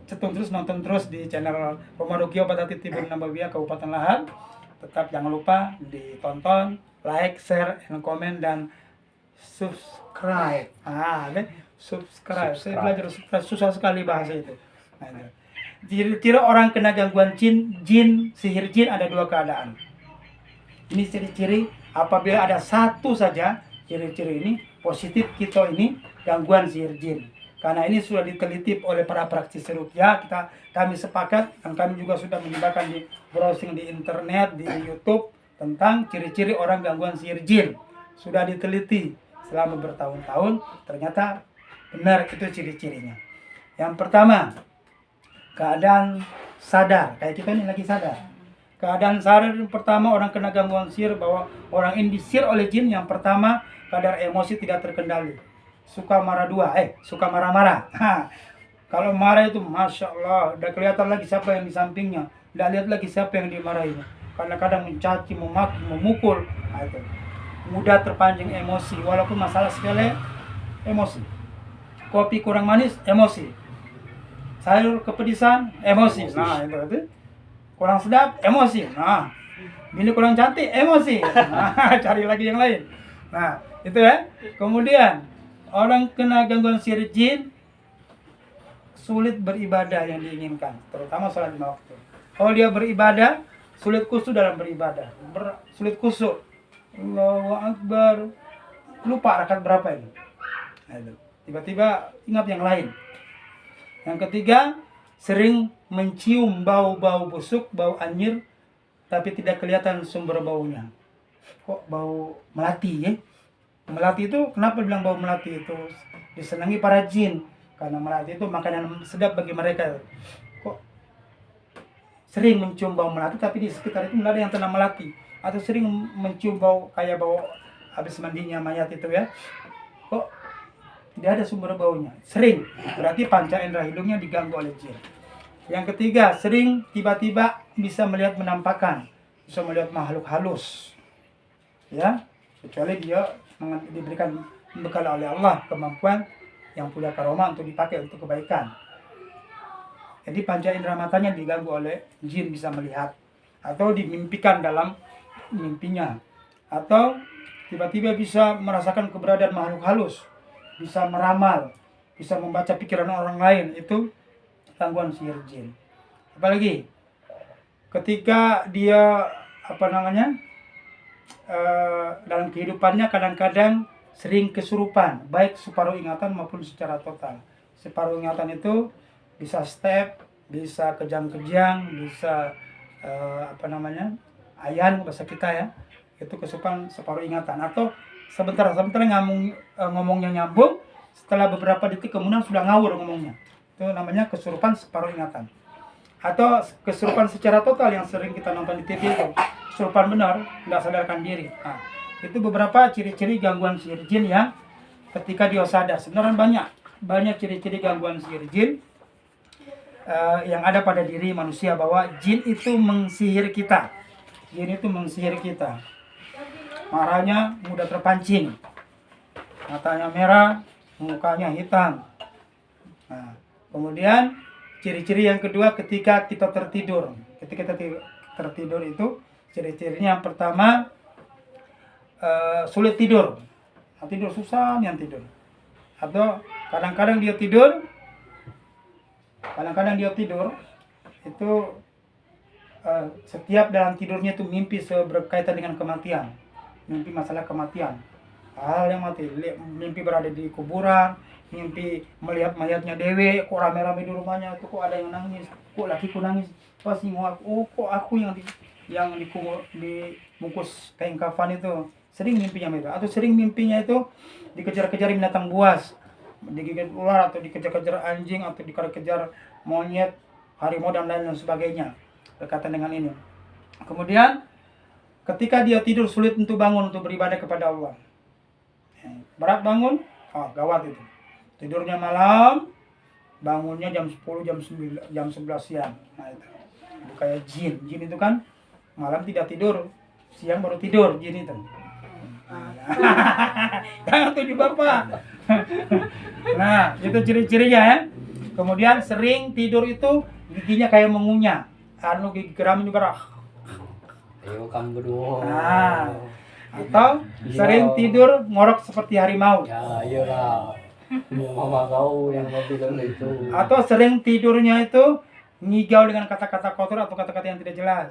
cetung terus, nonton terus di channel Rumah Ruqyah Badati Tibur Nabawiyah Kabupaten Lahad. Tetap jangan lupa ditonton, like, share, and comment, dan subscribe. Subscribe. Saya belajar subscribe, susah sekali bahasa itu. Nah, ciri-ciri orang kena gangguan jin, sihir jin ada 2 keadaan. Ini ciri-ciri apabila ada satu saja ciri-ciri ini positif, kita ini gangguan sihir jin. Karena ini sudah diteliti oleh para praktisi ruqyah, kami sepakat, dan kami juga sudah menyebarkan di browsing di internet, di YouTube tentang ciri-ciri orang gangguan sihir jin. Sudah diteliti selama bertahun-tahun, ternyata benar itu ciri-cirinya. Yang pertama, keadaan sadar, kayak kita ini lagi sadar. Keadaan sadar yang pertama orang kena gangguan sihir, bahwa orang ini disihir oleh jin. Yang pertama, kadar emosi tidak terkendali. Suka marah-marah. Kalau marah itu Masya Allah, udah kelihatan lagi siapa yang di sampingnya, udah lihat lagi siapa yang dimarahinya. Karena kadang mencaci, memaki, memukul. Nah, itu. Mudah terpancing emosi, walaupun masalah sepele, emosi. Kopi kurang manis, emosi. Sayur kepedisan, emosi. Nah, itu. Kurang sedap, emosi. Nah, bini kurang cantik, emosi. Nah, cari lagi yang lain. Nah, itu ya. Kemudian orang kena gangguan sihir jin sulit beribadah yang diinginkan, terutama sholat 5 waktu. Kalau dia beribadah, sulit khusyuk dalam beribadah. Sulit khusyuk. Allahu Akbar. Lupa rakaat berapa ini. Nah, tiba-tiba ingat yang lain. Yang ketiga, sering mencium bau-bau busuk, bau anyir, tapi tidak kelihatan sumber baunya. Kok bau melati ya? Melati itu, kenapa bilang bau melati itu? Disenangi para jin, karena melati itu makanan sedap bagi mereka. Kok sering mencium bau melati, tapi di sekitar itu tidak ada yang tanam melati. Atau sering mencium bau, kayak bau habis mandinya mayat itu ya. Kok tidak ada sumber baunya? Sering, berarti panca indera hidungnya diganggu oleh jin. Yang ketiga, sering tiba-tiba bisa melihat menampakkan, bisa melihat makhluk halus. Ya, kecuali dia diberikan bekal oleh Allah kemampuan yang punya karomah untuk dipakai untuk kebaikan. Jadi panca indera matanya diganggu oleh jin, bisa melihat atau dimimpikan dalam mimpinya, atau tiba-tiba bisa merasakan keberadaan makhluk halus, bisa meramal, bisa membaca pikiran orang lain. Itu gangguan sihir jin. Apalagi ketika dia dalam kehidupannya kadang-kadang sering kesurupan, baik separuh ingatan maupun secara total. Separuh ingatan itu bisa step, bisa kejang-kejang, bisa ayan bahasa kita ya. Itu kesurupan separuh ingatan, atau sebentar ngomongnya nyambung, setelah beberapa detik kemudian sudah ngawur ngomongnya. Itu namanya kesurupan separuh ingatan. Atau kesurupan secara total yang sering kita nonton di TV itu, kesurupan benar, nggak sadarkan diri. Nah, itu beberapa ciri-ciri gangguan sihir jin yang ketika dia sadar. Sebenarnya banyak ciri-ciri gangguan sihir jin yang ada pada diri manusia, bahwa jin itu mengsihir kita. Jin itu mengsihir kita. Marahnya mudah terpancing, matanya merah, mukanya hitam. Nah, kemudian ciri-ciri yang kedua ketika kita tertidur. Ketika kita tertidur itu ciri-cirinya yang pertama sulit tidur. Tidur susah yang tidur. Atau kadang-kadang dia tidur itu setiap dalam tidurnya itu mimpi berkaitan dengan kematian. Mimpi masalah kematian. Hal yang mati, mimpi berada di kuburan, mimpi melihat mayatnya dewe, kok rame-rame di rumahnya, itu kok ada yang nangis, kok lakiku nangis, pasti kok aku yang dibungkus kain kafan itu. Sering mimpinya itu, atau sering mimpinya itu dikejar-kejar binatang buas, digigit ular, atau dikejar-kejar anjing, atau dikejar-kejar monyet, harimau dan lain sebagainya berkaitan dengan ini. Kemudian ketika dia tidur sulit untuk bangun untuk beribadah kepada Allah. Berat bangun, gawat itu. Tidurnya malam, bangunnya jam 10, jam 9, jam 11 siang. Nah itu kayak jin. Jin itu kan malam tidak tidur, siang baru tidur jin itu. Jangan tuju Bapak. Nah, itu ciri-cirinya ya. Kemudian sering tidur itu giginya kayak mengunyah. Gigi geram juga. Ayo kamu berdua. Nah, atau sering tidur ngorok seperti harimau. Ya, iyalah. Mama kau yang mau bilang itu. Atau sering tidurnya itu ngigau dengan kata-kata kotor atau kata-kata yang tidak jelas.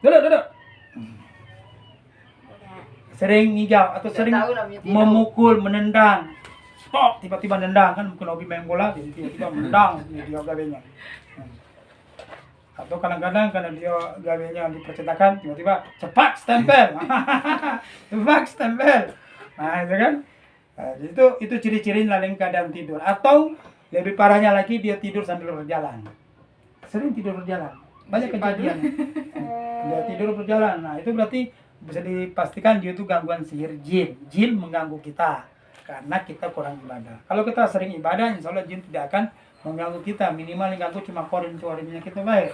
Duduk. Sering ngigau atau sering memukul, menendang. Stop, tiba-tiba nendang, kan mungkin hobi main bola, jadi tiba-tiba menendang dia gawenya. Atau kadang-kadang karena dia gawenya dipercetakan, tiba-tiba cepat stempel. Cepat stempel. Nah, itu kan. Nah, itu ciri-ciri dalam keadaan tidur. Atau lebih parahnya lagi dia tidur sambil berjalan. Sering tidur berjalan. Banyak kejadian. Dia tidur berjalan. Nah, itu berarti bisa dipastikan dia itu gangguan sihir jin. Jin mengganggu kita karena kita kurang ibadah. Kalau kita sering ibadah, insya Allah jin tidak akan mengganggu kita. Minimal yang ganggu cuma korin-korinnya kita baik.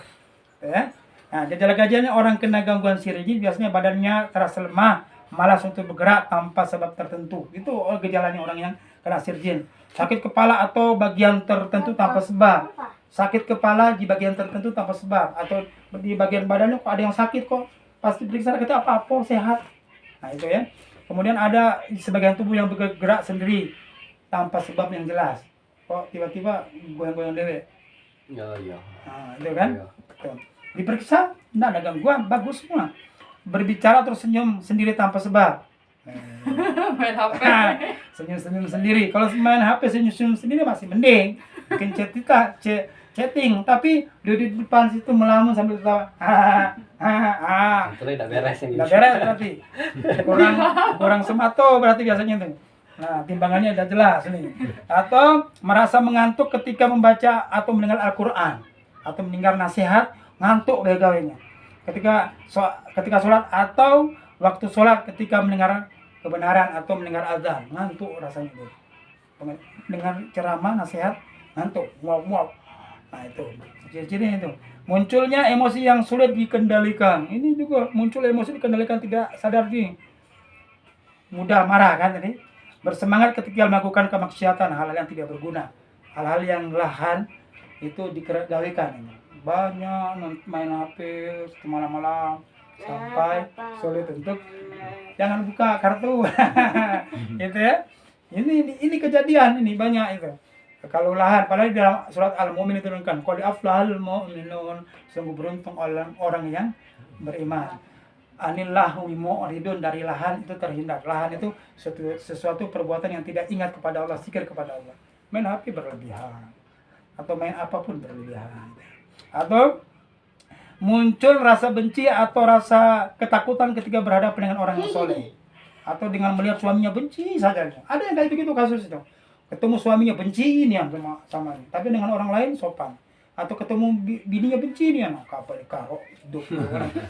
Ya. Nah, gejala-gejalanya orang kena gangguan sihir jin biasanya badannya terasa lemah, malas untuk bergerak tanpa sebab tertentu. Itu gejalanya orang yang kena sihir jin. Sakit kepala atau bagian tertentu tanpa sebab. Sakit kepala di bagian tertentu tanpa sebab. Atau di bagian badannya kok ada yang sakit kok. Pasti periksa kita apa-apa sehat. Nah itu ya. Kemudian ada sebagian tubuh yang bergerak sendiri tanpa sebab yang jelas. Kok tiba-tiba goyang-goyang dewe. Ya. Nah itu kan. Ya. Tuh. Diperiksa, tidak ada gangguan, bagus semua. Berbicara terus senyum sendiri tanpa sebab. Main HP. Senyum-senyum sendiri. Kalau main HP senyum-senyum sendiri masih mending. Bikin chatting, tapi di depan situ melamun sambil ketawa. Itu tidak beres ini. Tidak beres berarti. Kurang semato berarti biasanya itu. Nah, timbangannya sudah jelas nih. Atau merasa mengantuk ketika membaca atau mendengar Al-Qur'an atau mendengar nasihat, ngantuk begawainya. Ketika sholat atau waktu sholat ketika mendengar kebenaran atau mendengar azan, ngantuk rasanya itu. Dengar ceramah, nasihat, ngantuk, mual. Nah itu ciri-cirinya itu. Munculnya emosi yang sulit dikendalikan. Ini juga muncul emosi dikendalikan tidak sadar diri. Mudah marah kan tadi. Bersemangat ketika melakukan kemaksiatan, hal-hal yang tidak berguna. Hal-hal yang lahan itu dikendalikan. Banyak main HP malam-malam sampai sulit untuk jangan buka kartu. Gitu ya. Ini kejadian ini banyak itu. Kalau lahan, padahal di dalam surat Al-Mu'min diturunkan, qad aflahal mu'minun, sungguh beruntung orang yang beriman. Anillahu mu'ridun, dari lahan itu terhindar. Lahan itu sesuatu perbuatan yang tidak ingat kepada Allah, zikir kepada Allah. Main HP berlebihan atau main apapun berlebihan. Atau muncul rasa benci atau rasa ketakutan ketika berhadapan dengan orang yang soleh. Atau dengan melihat suaminya benci saja. Ada yang kayak begitu kasus itu. Ketemu suaminya benci nih sama ini, tapi dengan orang lain sopan. Atau ketemu bininya benci nih, kapal karo hidup.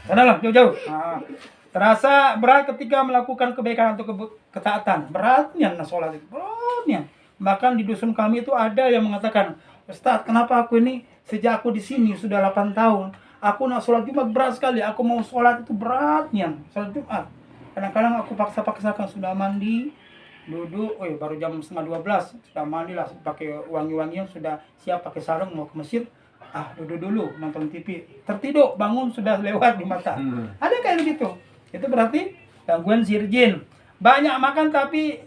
Sanalah jauh-jauh. Nah, terasa berat ketika melakukan kebaikan atau ketaatan. Beratnya sholat itu, beratnya. Bahkan di dusun kami itu ada yang mengatakan, Ustaz, kenapa aku ini sejak aku di sini sudah 8 tahun, aku nak sholat Jumat berat sekali. Aku mau sholat itu beratnya, sholat Jumat. Kadang-kadang aku paksa-paksakan, sudah mandi, duduk, baru jam 11:30 sudah mandi lah, pakai wangi-wangian, sudah siap pakai sarung mau ke masjid. Duduk dulu nonton TV, tertidur, bangun sudah lewat di mata. Ada kayak begitu. Itu berarti gangguan sihir jin. Banyak makan tapi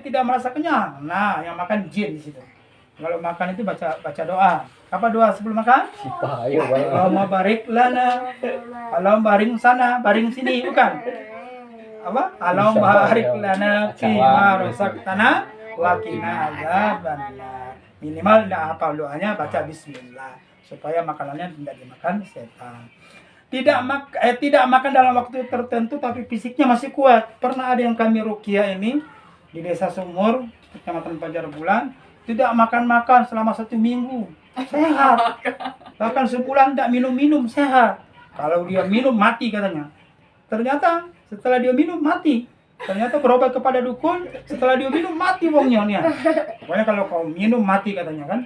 tidak merasa kenyang. Nah, yang makan jin di situ. Kalau makan itu baca doa. Apa doa sebelum makan? Allahumma barik lana, Allahumma baring sana, baring sini, bukan? Apa? Allahumma barik lana fi ma razaqtana wa qina adzabannar. Minimal tidak hafal doanya, baca bismillah supaya makanannya tidak dimakan setan. Tidak makan dalam waktu tertentu tapi fisiknya masih kuat. Pernah ada yang kami ruqyah ini di Desa Sumur, Kecamatan Pajar Bulan, tidak makan selama 1 minggu, sehat. Bahkan sebulan tidak minum sehat. Kalau dia minum mati katanya. Ternyata setelah dia minum mati. Ternyata berobat kepada dukun, setelah dia minum mati wongnya nih. Pokoknya kalau kau minum mati katanya kan.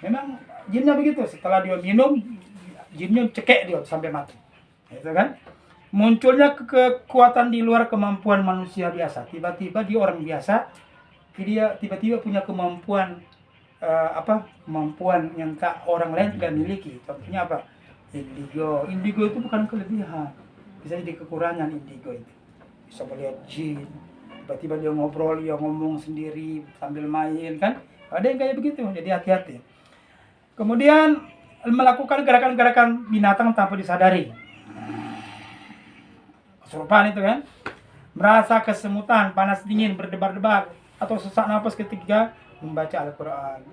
Memang jinnya begitu. Setelah dia minum, jinnya cekek dia sampai mati. Itu kan. Munculnya kekuatan di luar kemampuan manusia biasa. Tiba-tiba dia orang biasa, dia tiba-tiba punya kemampuan kemampuan yang tak orang lain tidak miliki. Contohnya apa? Indigo. Indigo itu bukan kelebihan, bisa jadi kekurangan indigo itu. Bisa melihat jin, tiba-tiba dia ngobrol, dia ngomong sendiri sambil main kan. Ada yang kayak begitu, jadi hati-hati. Kemudian melakukan gerakan-gerakan binatang tanpa disadari. Kesurupan itu kan. Merasa kesemutan, panas dingin, berdebar-debar, atau sesak napas ketika membaca Al-Quran.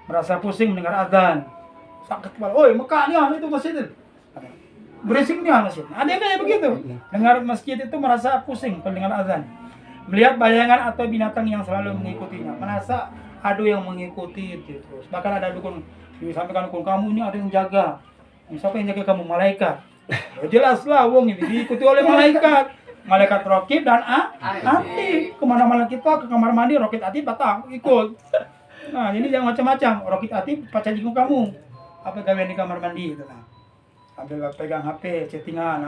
Merasa pusing mendengar azan. Sakit kepala. Oi, Mekahnya itu masjid. Berisiknya masjid. Ada yang kayak begitu. Dengar masjid itu merasa pusing mendengar azan. Melihat bayangan atau binatang yang selalu mengikutinya. Merasa ada yang mengikuti itu terus. Bahkan ada dukun disampaikan dukun, kamu ini ada yang jaga. Siapa yang jaga kamu? Malaikat. Ya jelaslah wong ini diikuti oleh malaikat. Malaikat Rokib dan Atib. Kemana-mana kita, ke kamar mandi, Rokib Atib datang, ikut. Nah, ini jangan macam-macam. Rokib Atib pacar jenguk kamu. Apa gawean di kamar mandi itu nah. Sambil pegang HP, chattingan.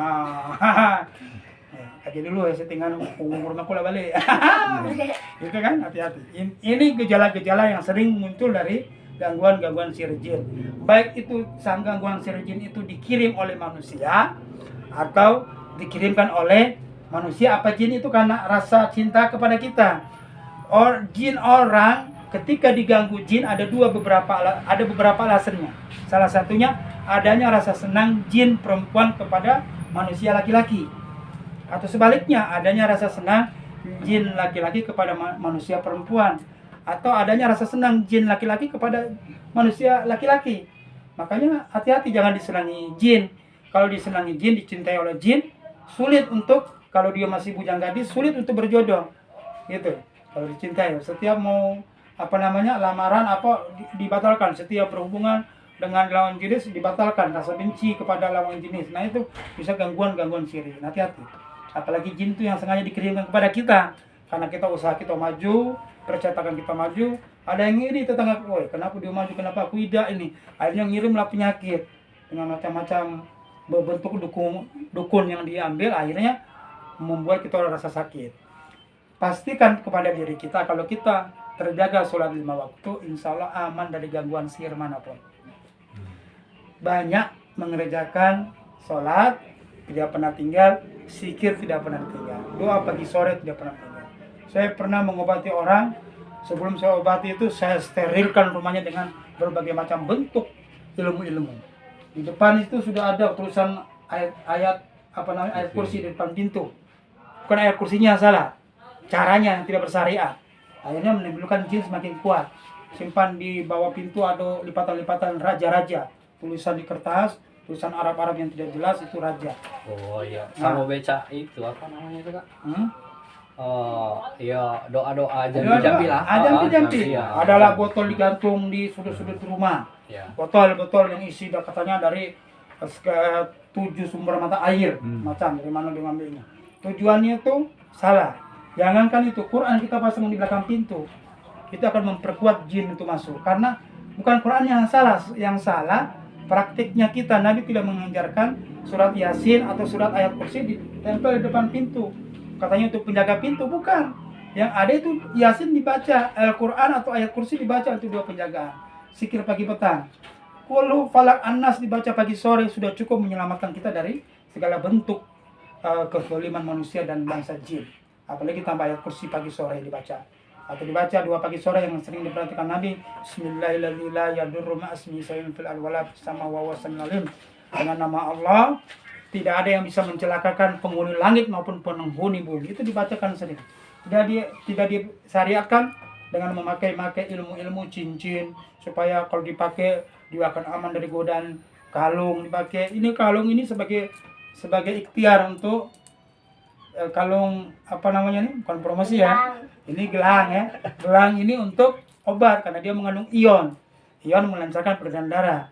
Kaji dulu ya settingan umur aku lah balik. Itu kan, hati-hati. Ini gejala-gejala yang sering muncul dari gangguan-gangguan sihir jin. Baik itu sang gangguan sihir jin itu dikirim oleh manusia atau dikirimkan oleh manusia. Apa jin itu karena rasa cinta kepada kita. Jin orang ketika diganggu jin ada beberapa alasannya. Salah satunya adanya rasa senang jin perempuan kepada manusia laki-laki. Atau sebaliknya adanya rasa senang jin laki-laki kepada manusia perempuan. Atau adanya rasa senang jin laki-laki kepada manusia laki-laki. Makanya hati-hati jangan disenangi jin. Kalau disenangi jin, dicintai oleh jin, sulit untuk, kalau dia masih bujang gadis, sulit untuk berjodoh. Gitu. Kalau dicintai, setiap mau lamaran dibatalkan, setiap berhubungan dengan lawan jenis dibatalkan, rasa benci kepada lawan jenis. Nah, itu bisa gangguan sihir. Hati-hati. Apalagi jin itu yang sengaja dikirimkan kepada kita. Karena kita usaha kita maju, percetakan kita maju, ada yang ngiri tetangga, "Woi, kenapa dia maju, kenapa aku tidak ini?" Akhirnya ngirimlah penyakit dengan macam-macam bentuk dukun yang diambil, akhirnya membuat kita rasa sakit. Pastikan kepada diri kita kalau kita terjaga sholat 5 waktu, insya Allah aman dari gangguan sihir manapun. Banyak mengerjakan sholat, tidak pernah tinggal, zikir tidak pernah tinggal, doa pagi sore tidak pernah tinggal. Saya pernah mengobati orang, sebelum saya obati itu saya sterilkan rumahnya dengan berbagai macam bentuk ilmu-ilmu. Di depan itu sudah ada tulisan ayat kursi di depan pintu. Bukan ayat kursinya salah, caranya yang tidak bersyariat. Akhirnya menimbulkan jin semakin kuat. Simpan di bawah pintu ada lipatan-lipatan raja-raja, tulisan di kertas, tulisan Arab-Arab yang tidak jelas, itu raja. Oh iya, sama beca itu apa namanya itu Kak? Iya, doa-doa jambi-jambi lah. Jambi-jambi. Iya. Adalah botol digantung di sudut-sudut rumah. Iya. Botol yang isi katanya dari 7 sumber mata air. Macam dari mana dia ngambilnya. Tujuannya itu salah. Jangankan itu, Quran kita pasang di belakang pintu. Kita akan memperkuat jin itu masuk. Karena bukan Quran yang salah, praktiknya kita. Nabi tidak mengajarkan surat Yasin atau surat ayat kursi ditempel di depan pintu. Katanya untuk penjaga pintu, bukan. Yang ada itu Yasin dibaca, Al-Quran atau ayat kursi dibaca untuk dua penjagaan. Zikir pagi petang. Qul falak an-nas dibaca pagi sore sudah cukup menyelamatkan kita dari segala bentuk kezaliman manusia dan bangsa jin. Apalagi tambah ayat kursi pagi sore dibaca. Atau dibaca 2 pagi sore yang sering diperhatikan Nabi. Bismillahirrahmanirrahim. Dengan nama Allah tidak ada yang bisa mencelakakan penghuni langit maupun penghuni bumi. Itu dibacakan sendiri. Tidak disyariatkan dengan memakai ilmu-ilmu cincin supaya kalau dipakai dia akan aman dari godaan kalung dipakai. Ini kalung ini sebagai ikhtiar untuk kalung bukan promosi ya. Ini gelang ya. Gelang ini untuk obat karena dia mengandung ion. Ion melancarkan peredaran darah.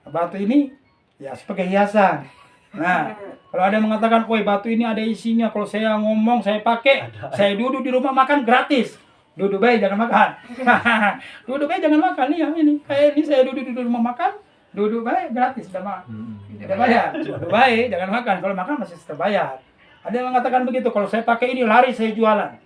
Batu ini Ya sebagai hiasan. Nah, kalau ada yang mengatakan, "Woi, batu ini ada isinya. Kalau saya ngomong, saya pakai, saya duduk di rumah makan gratis." Duduk baik jangan makan. Duduk baik jangan makan nih yang ini. Kayak ini saya duduk di rumah makan, duduk baik gratis sudah makan. Tidak bayar. Duduk baik jangan makan. Kalau makan masih terbayar. Ada yang mengatakan begitu, kalau saya pakai ini lari saya jualan.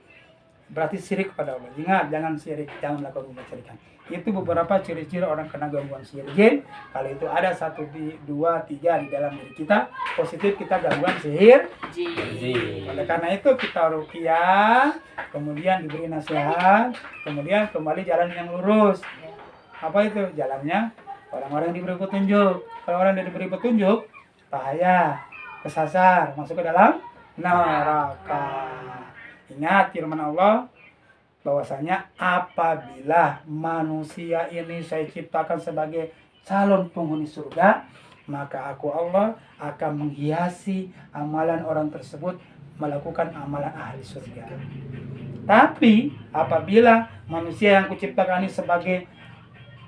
Berarti syirik kepada Allah. Ingat, jangan syirik, jangan melakukan kesyirikan. Itu beberapa ciri-ciri orang kena gangguan sihir jin. Kalau itu ada 1, 2, 3 di dalam diri kita, positif kita gangguan sihir. Oleh karena itu kita ruqyah, kemudian diberi nasihat, kemudian kembali jalan yang lurus. Apa itu jalannya? Orang-orang yang diberi petunjuk. Kalau orang yang diberi petunjuk, bahaya, kesasar, masuk ke dalam neraka. Ingat firman Allah bahwasanya apabila manusia ini saya ciptakan sebagai calon penghuni surga, maka aku Allah akan menghiasi amalan orang tersebut melakukan amalan ahli surga. Tapi apabila manusia yang kuciptakan ini sebagai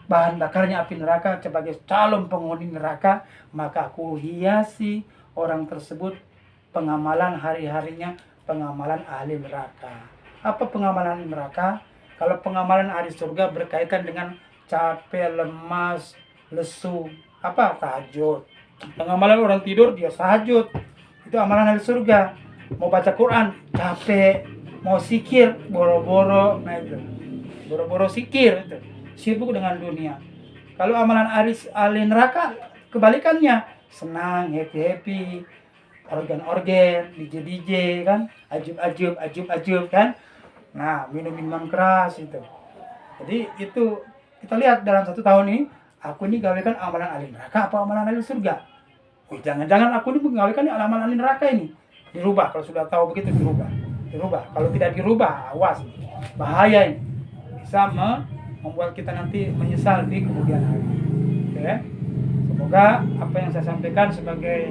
bahan bakarnya api neraka, sebagai calon penghuni neraka, maka aku hiasi orang tersebut pengamalan hari-harinya pengamalan ahli neraka. Apa pengamalan neraka? Kalau pengamalan ahli surga berkaitan dengan capek, lemas, lesu, apa? Tahajud. Pengamalan orang tidur dia tahajud. Itu amalan ahli surga. Mau baca Quran capek, mau sikir boro-boro, nah itu. Boro-boro sikir itu. Sibuk dengan dunia. Kalau amalan ahli neraka kebalikannya, senang, happy-happy, organ-organ, DJ kan, ajub kan. Nah, minum-minuman keras itu. Jadi itu kita lihat dalam 1 tahun ini, aku ini gawekan amalan ahli neraka apa amalan ahli surga? Jangan-jangan aku ini menggawekan amalan ahli neraka ini. Dirubah, kalau sudah tahu begitu dirubah. Kalau tidak dirubah, awas. Bahaya ini. Bisa membuat kita nanti menyesal di kemudian hari. Oke. Semoga apa yang saya sampaikan sebagai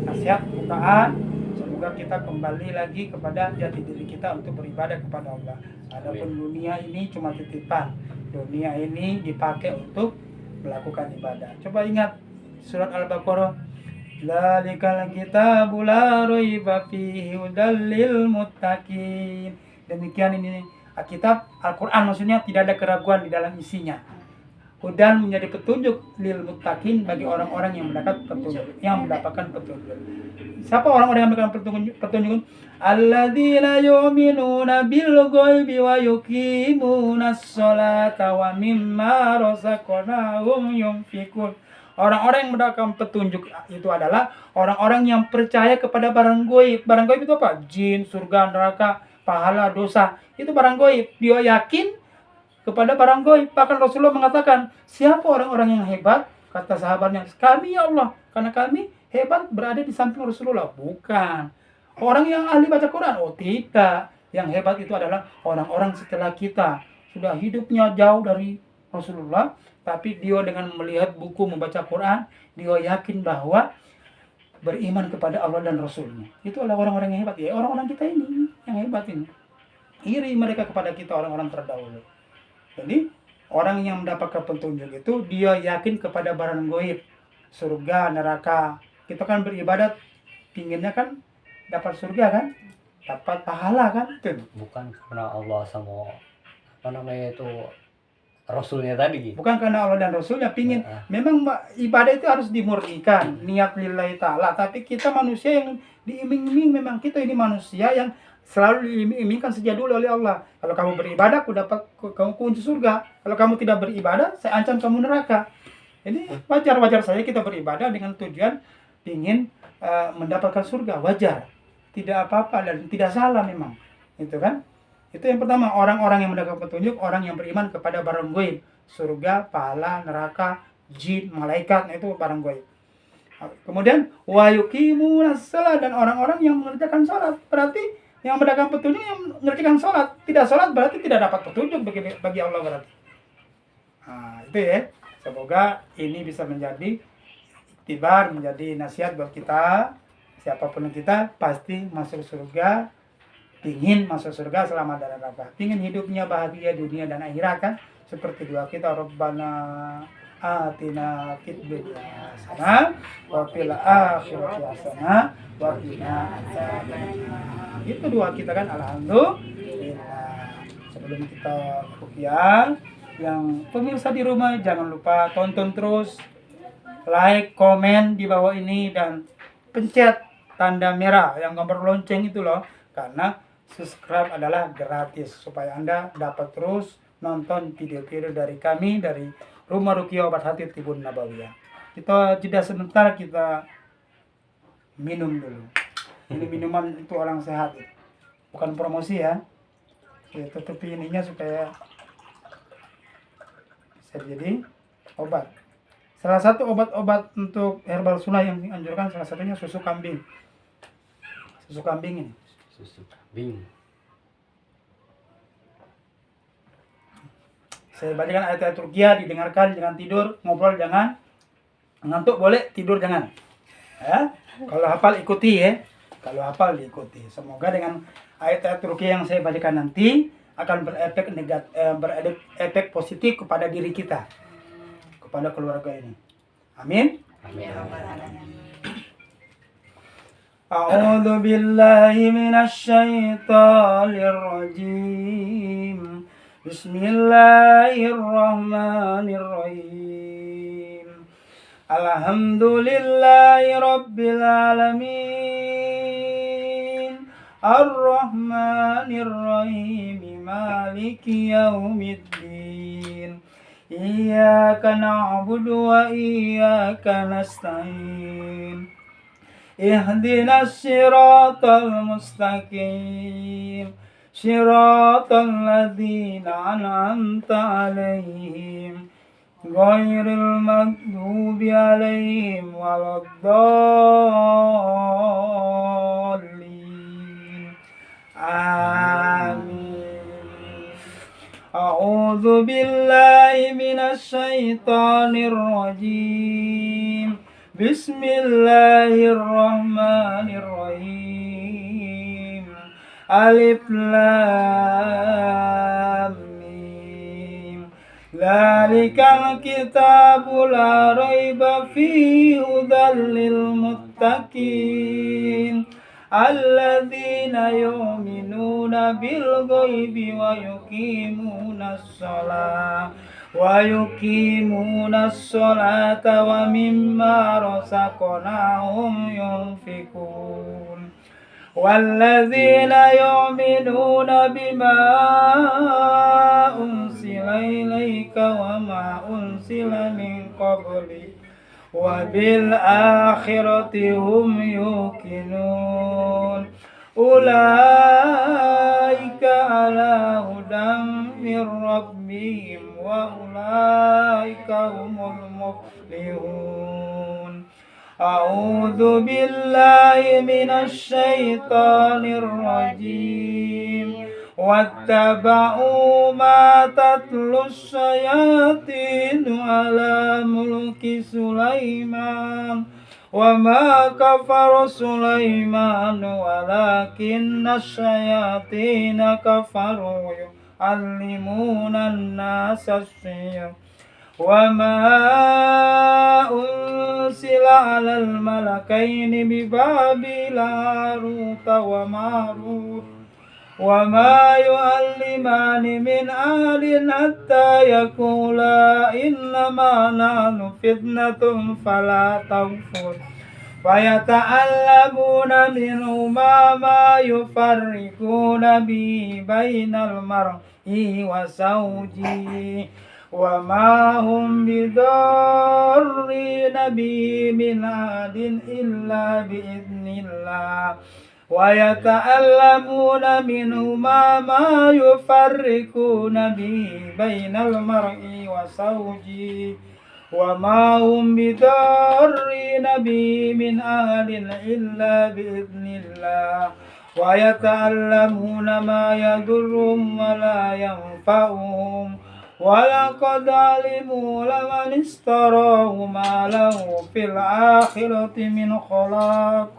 nasihat pembukaan, semoga kita kembali lagi kepada jati diri kita untuk beribadah kepada Allah. Adapun dunia ini cuma titipan. Dunia ini dipakai untuk melakukan ibadah. Coba ingat surat Al-Baqarah, "Dzalikal kitabu la raiba fihi hudal lil muttaqin." Demikian ini Alkitab, Al-Qur'an maksudnya tidak ada keraguan di dalam isinya. Dan menjadi petunjuk lil muttaqin bagi orang-orang yang mendapatkan petunjuk. Siapa orang-orang yang mendapatkan petunjuk? Alladzina yu'minuna bil ghaibi wa yuqimunas sholata wa mimma razaqnahum yunfiqun. Orang-orang yang mendapatkan petunjuk itu adalah orang-orang yang percaya kepada barang gaib. Barang gaib itu apa? Jin, surga, neraka, pahala, dosa. Itu barang gaib. Dia yakin kepada barang gaib. Bahkan Rasulullah mengatakan, siapa orang-orang yang hebat? Kata sahabatnya, kami ya Allah. Karena kami hebat berada di samping Rasulullah. Bukan. Orang yang ahli baca Quran. Oh tidak. Yang hebat itu adalah orang-orang setelah kita. Sudah hidupnya jauh dari Rasulullah. Tapi dia dengan melihat buku membaca Quran. Dia yakin bahwa beriman kepada Allah dan Rasulnya. Itu adalah orang-orang yang hebat. Ya orang-orang kita ini. Yang hebat ini. Iri mereka kepada kita orang-orang terdahulu. Jadi orang yang mendapatkan petunjuk itu dia yakin kepada barang gaib, surga, neraka. Kita kan beribadat, pinginnya kan dapat surga kan, dapat pahala kan. Itu. Bukan karena Allah sama itu Rasulnya tadi. Bukan karena Allah dan Rasulnya pingin. Memang ibadah itu harus dimurnikan, niat lillahi ta'ala. Tapi kita manusia yang diiming-iming, memang kita ini manusia yang selalu diiming-imingkan sejak dulu oleh Allah. Kalau kamu beribadah, aku dapat kamu kunci surga. Kalau kamu tidak beribadah, saya ancam kamu neraka. Jadi wajar-wajar saja kita beribadah dengan tujuan ingin mendapatkan surga. Wajar, tidak apa-apa dan tidak salah memang. Itu kan? Itu yang pertama, orang-orang yang mendapatkan petunjuk, orang yang beriman kepada barang gaib, surga, pahala, neraka, jin, malaikat, itu barang gaib. Kemudian wa yuqimunas shalah, dan orang-orang yang mengerjakan salat. Berarti yang mendapatkan petunjuk yang mengerjakan sholat. Tidak sholat berarti tidak dapat petunjuk bagi Allah berarti. Nah, itu ya. Semoga ini bisa menjadi iktibar, menjadi nasihat buat kita. Siapapun kita pasti masuk surga. Pingin masuk surga selamat dari neraka. Pingin hidupnya bahagia dunia dan akhirat kan. Seperti doa kita, Rabbana atina fid dunya hasanah wa fil akhirati hasanah wa qina adzabannar. Itu doa kita kan, alhamdulillah. Sebelum kita ruqyah, yang pemirsa di rumah jangan lupa tonton terus, like, komen di bawah ini, dan pencet tanda merah yang gambar lonceng itu loh, karena subscribe adalah gratis supaya Anda dapat terus nonton video-video dari kami dari Rumah Ruqyah Obat Hati Tibun Nabawiyah. Kita jeda sebentar, kita minum dulu. Ini minuman itu orang sehat, bukan promosi ya. Kita tutupi ininya supaya bisa jadi obat. Salah satu obat-obat untuk herbal sunnah yang dianjurkan salah satunya susu kambing. Susu kambing ini. Susu kambing. Saya bacakan ayat-ayat ruqyah, didengarkan, jangan tidur, ngobrol jangan, ngantuk boleh, tidur jangan. Ya? Kalau hafal ikuti ya. Kalau hafal diikuti. Semoga dengan ayat-ayat ruqyah yang saya bacakan nanti akan berefek positif kepada diri kita, kepada keluarga ini. Amin. Amin. A'udzu billahi minasy syaithanir rajim. Bismillahirrahmanirrahim. Alhamdulillahi rabbil alamin. Ar-Rahmanir-Rahim. Maliki yaumiddin. Iyyaka na'budu wa iyyaka nasta'in. Ihdinas siratal mustaqim. Siratal ladzina an'amta 'alaihim ghairil maghdubi 'alaihim waladdallin. Amin. A'udzu billahi minasy syaithanir rajim. Bismillahirrahmanirrahim. Alif Lam Mim. Dzalikal kitabu la raiba fihi hudal lil muttaqin. Alladzina yu'minuna bil ghaibi wa yuqimunas sholata wa mimma razaqnahum yunfikun. Walladzina yu'minuna bima unsila ilaika wa ma unsila min qabli wa bil akhirati hum yuqinun. Ulaika ala hudan mir rabbihim wa ulaika humul muflihun. A'udzu billahi minasy syaithanir rajim. Wattaba'u ma tatlus syayatinu ala mulki Sulaiman wa ma kafara Sulaiman walakinna syayatina kafaru yu'allimuna an-nasa as-sihr wa ma unsila 'alal malakaini bi Babila Haruta wa Marut wa ma yu'allimani min ahadin hatta yaqula innama nahnu fitnatun fala takfur fayata'allamuna minhuma ma yufarriquna bi bainal mar'i wa zawji wa ma hum bidarrina bi min ahadin illa bi idznillah wa yata'allamuna minhuma ma yufarriquna bi bainal mar'i wa zawji wa ma hum bidarrina bi min ahadin illa bi idznillah wa yata'allamuna ma yadurruhum wa la yanfa'uhum wa laqad 'alimu laman ishtarahu ma lahu fil akhirati min khalaq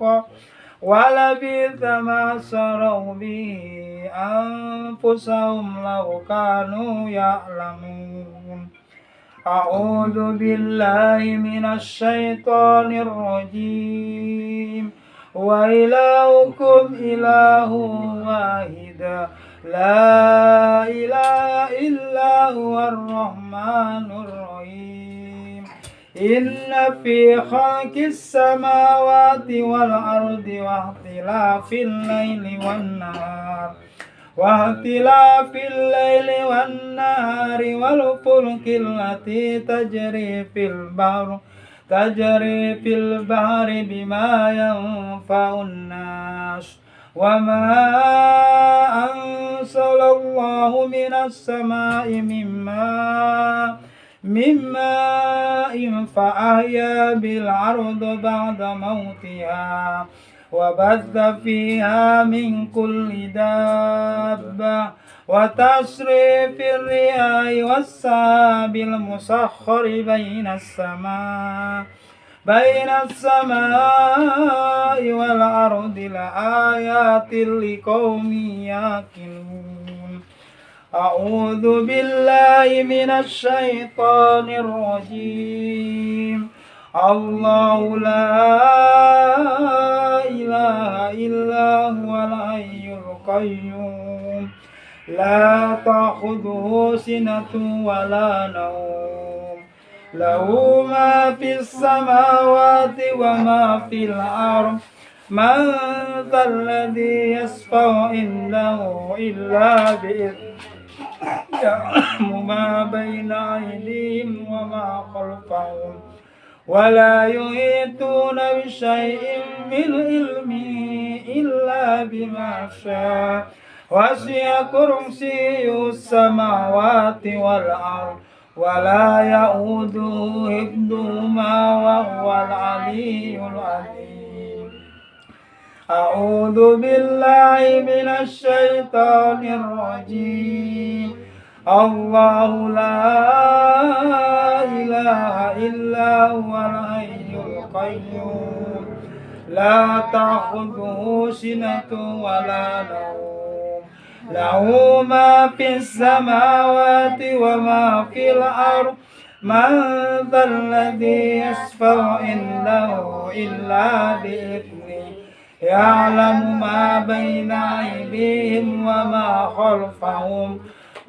wa labitha ma syaraw bi anfusahum law kanu ya'lamun. أعوذ بالله من الشيطان الرجيم وإلهكم إله واحد لا إله إلا هو الرحمن الرحيم إن في خلق السماوات والأرض واختلاف الليل والنهار والفلك التي تجري في البحر بما ينفع الناس وما أنزل الله من السماء من ماء فأحيا بالأرض بعد موتها وبث فيها من كل دابة وتصريف الرياح والسحاب المسخر بين السماء والأرض لآيات لقوم يعقلون أعوذ بالله من الشيطان الرجيم الله لا إله إلا هو الحي القيوم لا تأخذه سنة ولا نوم له ما في السماوات وما في الأرض من ذا الذي يشفع عنده إلا بإذنه يعلم ما بين أيديهم وما خلفهم ولا يحيطون بشيء من علمه إلا بما شاء وسع كرسيه السماوات والأرض ولا يؤوده حفظهما وهو العلي العظيم أعوذ بالله من الشيطان الرجيم الله لا إله إلا هو الحي القيوم لا تأخذه سنة ولا نوم له ما في السماوات وما في الأرض من ذا الذي يشفع عنده إلا بإذنه يعلم ما بين أيديهم وما خلفهم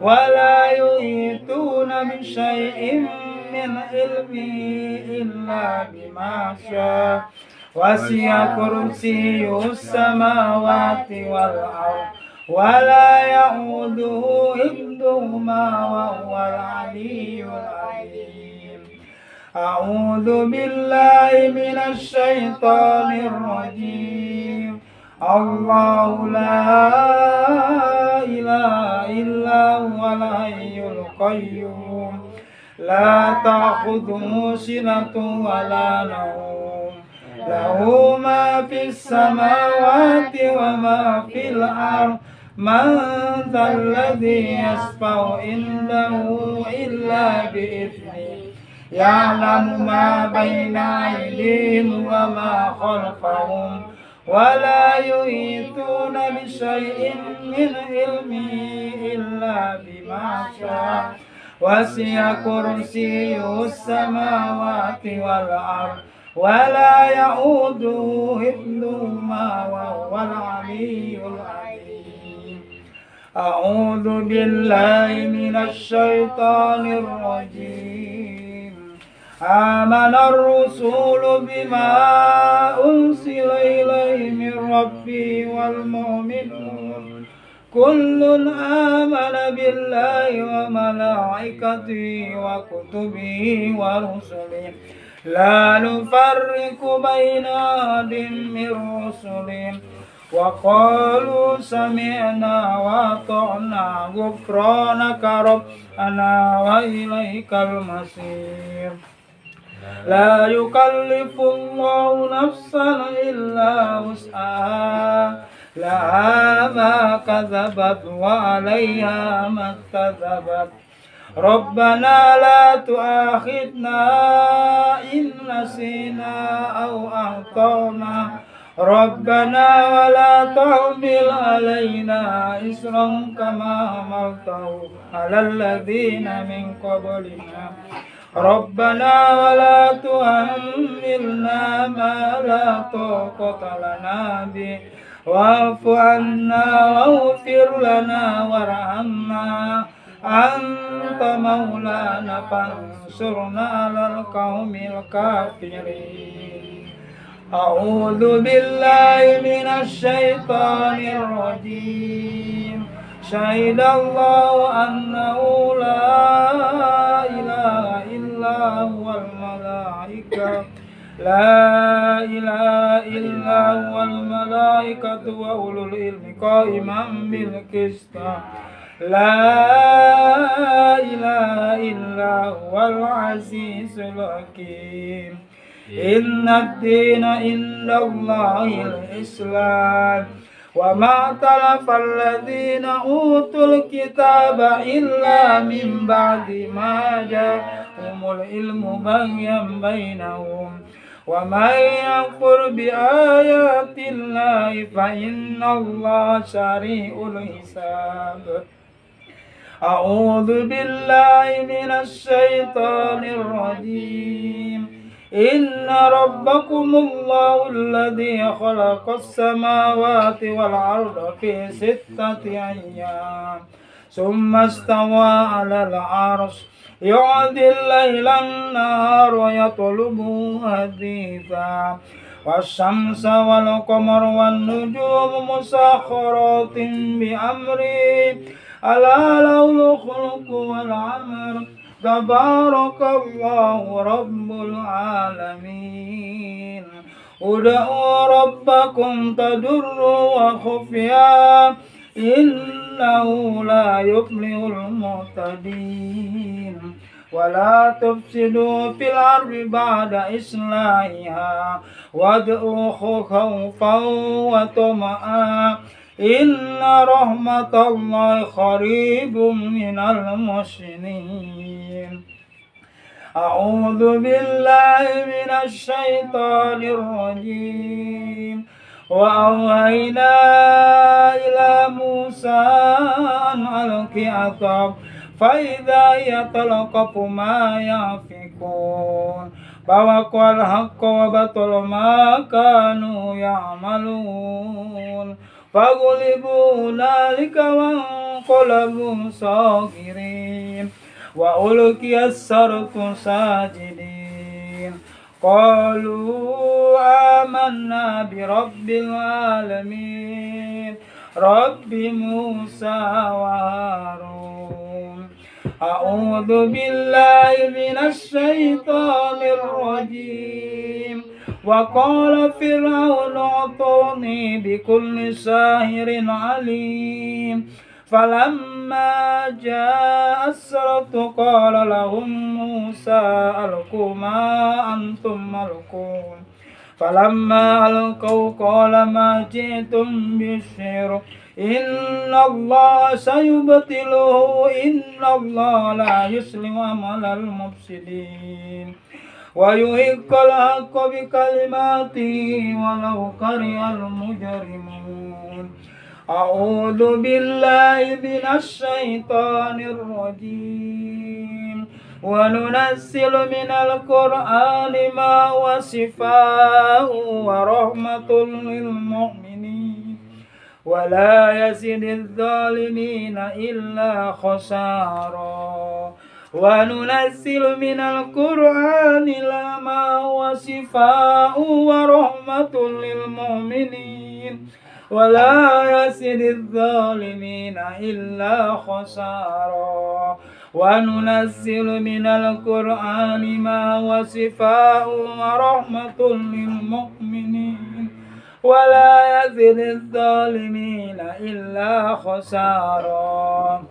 ولا يحيطون بشيء من علمه إلا بما شاء وسع كرسيه السماوات والأرض ولا يؤوده حفظهما وهو العلي العظيم أعوذ بالله من الشيطان الرجيم الله لا إله إلا هو الحي القيوم لا تأخذه سنة ولا نوم له ما في السماوات وما في الأرض من ذا الذي يشفع عنده إلا بإذنه يعلم ما بين أيديهم وما خلفهم ولا يحيطون بشيء من علمه إلا بما شاء وسع كرسيه السماوات والأرض ولا يؤوده حفظهما وهو العلي العظيم أعوذ بالله من الشيطان الرجيم آمن الرسول بما أنزل إليه من ربه والمؤمنون كل آمن بالله وملائكته وكتبه ورسله لا نفرق بين أحد من رسله وقالوا سمعنا وأطعنا غفرانك ربنا وإليك المصير لا يكلف الله نفسا إلا وسعها لها ما كذبت وعليها ما اكتسبت ربنا لا تؤاخذنا إن نسينا أو أخطأنا ربنا ولا تحمل علينا إصرا كما حملته على الذين من قبلنا ربنا ولا تحملنا ما لا طاقة لنا به واعف عنا واغفر لنا وارحمنا أنت مولانا فانصرنا على القوم الكافرين أعوذ بالله من الشيطان الرجيم شهد الله أنه لا إله إلا هو الملائكة لا إله إلا هو الملائكة وأولو العلم قائما بالقسط لا إله إلا هو العزيز الحكيم إن الدين عند الله الإسلام وما اختلف الذين أوتوا الكتاب إلا من بعد ما جاءهم العلم بغيا بينهم ومن يكفر بآيات الله فإن الله سريع الحساب أعوذ بالله من الشيطان الرجيم إن ربكم الله الذي خلق السماوات والأرض في 6 أيام ثم استوى على العرش يعدي الليل النهار ويطلبه حديثا والشمس والقمر والنجوم مسخرات بأمره ألا له الخلق والأمر تبارك الله رب العالمين ادعوا ربكم تضرعا وخفيا إنه لا يفلح المعتدين ولا تفسدوا في الأرض بعد إصلاحها وادعوه خوفا وطمعا إن رحمة الله قريب من المحسنين أعوذ بالله من الشيطان الرجيم وأوحينا إلى موسى أن ألق عصاك فإذا هي تلقف ما يأفكون فوقع الحق وبطل ما كانوا يعملون فغلبوا هنالك وانقلبوا صاغرين وألقي السحرة ساجدين قالوا آمنا برب العالمين رب موسى وهارون أعوذ بالله من الشيطان الرجيم وقال فرعون ائتوني بكل ساحر عليم فلما جاء السحرة قال لهم موسى ألقوا ما أنتم ملقون فلما ألقوا قال ما جئتم بالسحر إن الله سيبطله إن الله لا يصلح عمل المفسدين ويحق الحق بكلماته ولو كره المجرمون أعوذ بالله من الشيطان الرجيم وننزل من القرآن ما هو شفاء ورحمة للمؤمنين ولا يزد الظالمين إلا خسارا وننزل من القرآن ما هو شفاء ورحمة للمؤمنين ولا يزد الظالمين إلا خسارا وننزل من القرآن ما هو شفاء ورحمة للمؤمنين ولا يزد الظالمين إلا خسارا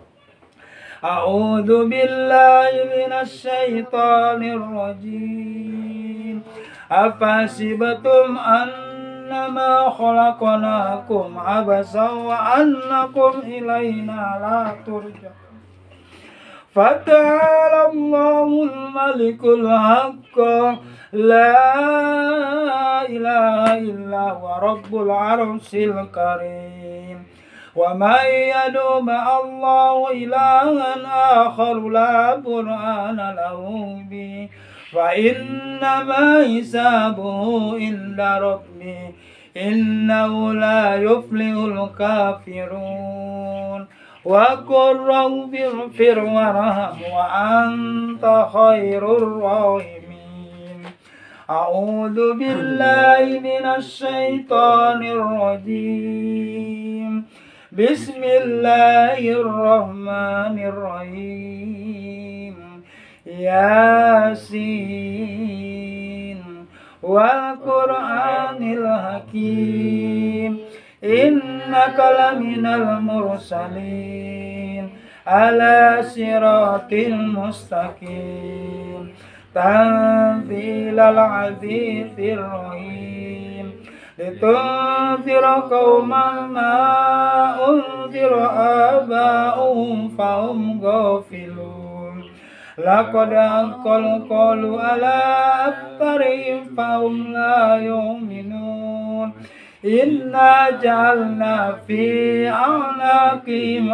أعوذ بالله من الشيطان الرجيم أفحسبتم أنما خلقناكم عبثا وأنكم إلينا لا ترجعون فتعالى الله الملك الحق لا إله إلا هو رب العرش الكريم ومن يدع مع الله إلها آخر لا برهان له به فإنما حسابه عند ربه إنه لا يفلح الكافرون وقل رب اغفر وارحم وأنت خير الراحمين أعوذ بالله من الشيطان الرجيم بسم الله الرحمن الرحيم ياسين والقرآن الحكيم إنك لمن المرسلين على صراط مستقيم تنزيل العزيز الرحيم لتنذر قوما ما أنذر آباؤهم فهم غافلون لقد حق القول على أكثرهم فهم لا يؤمنون إنا جعلنا في أعناقهم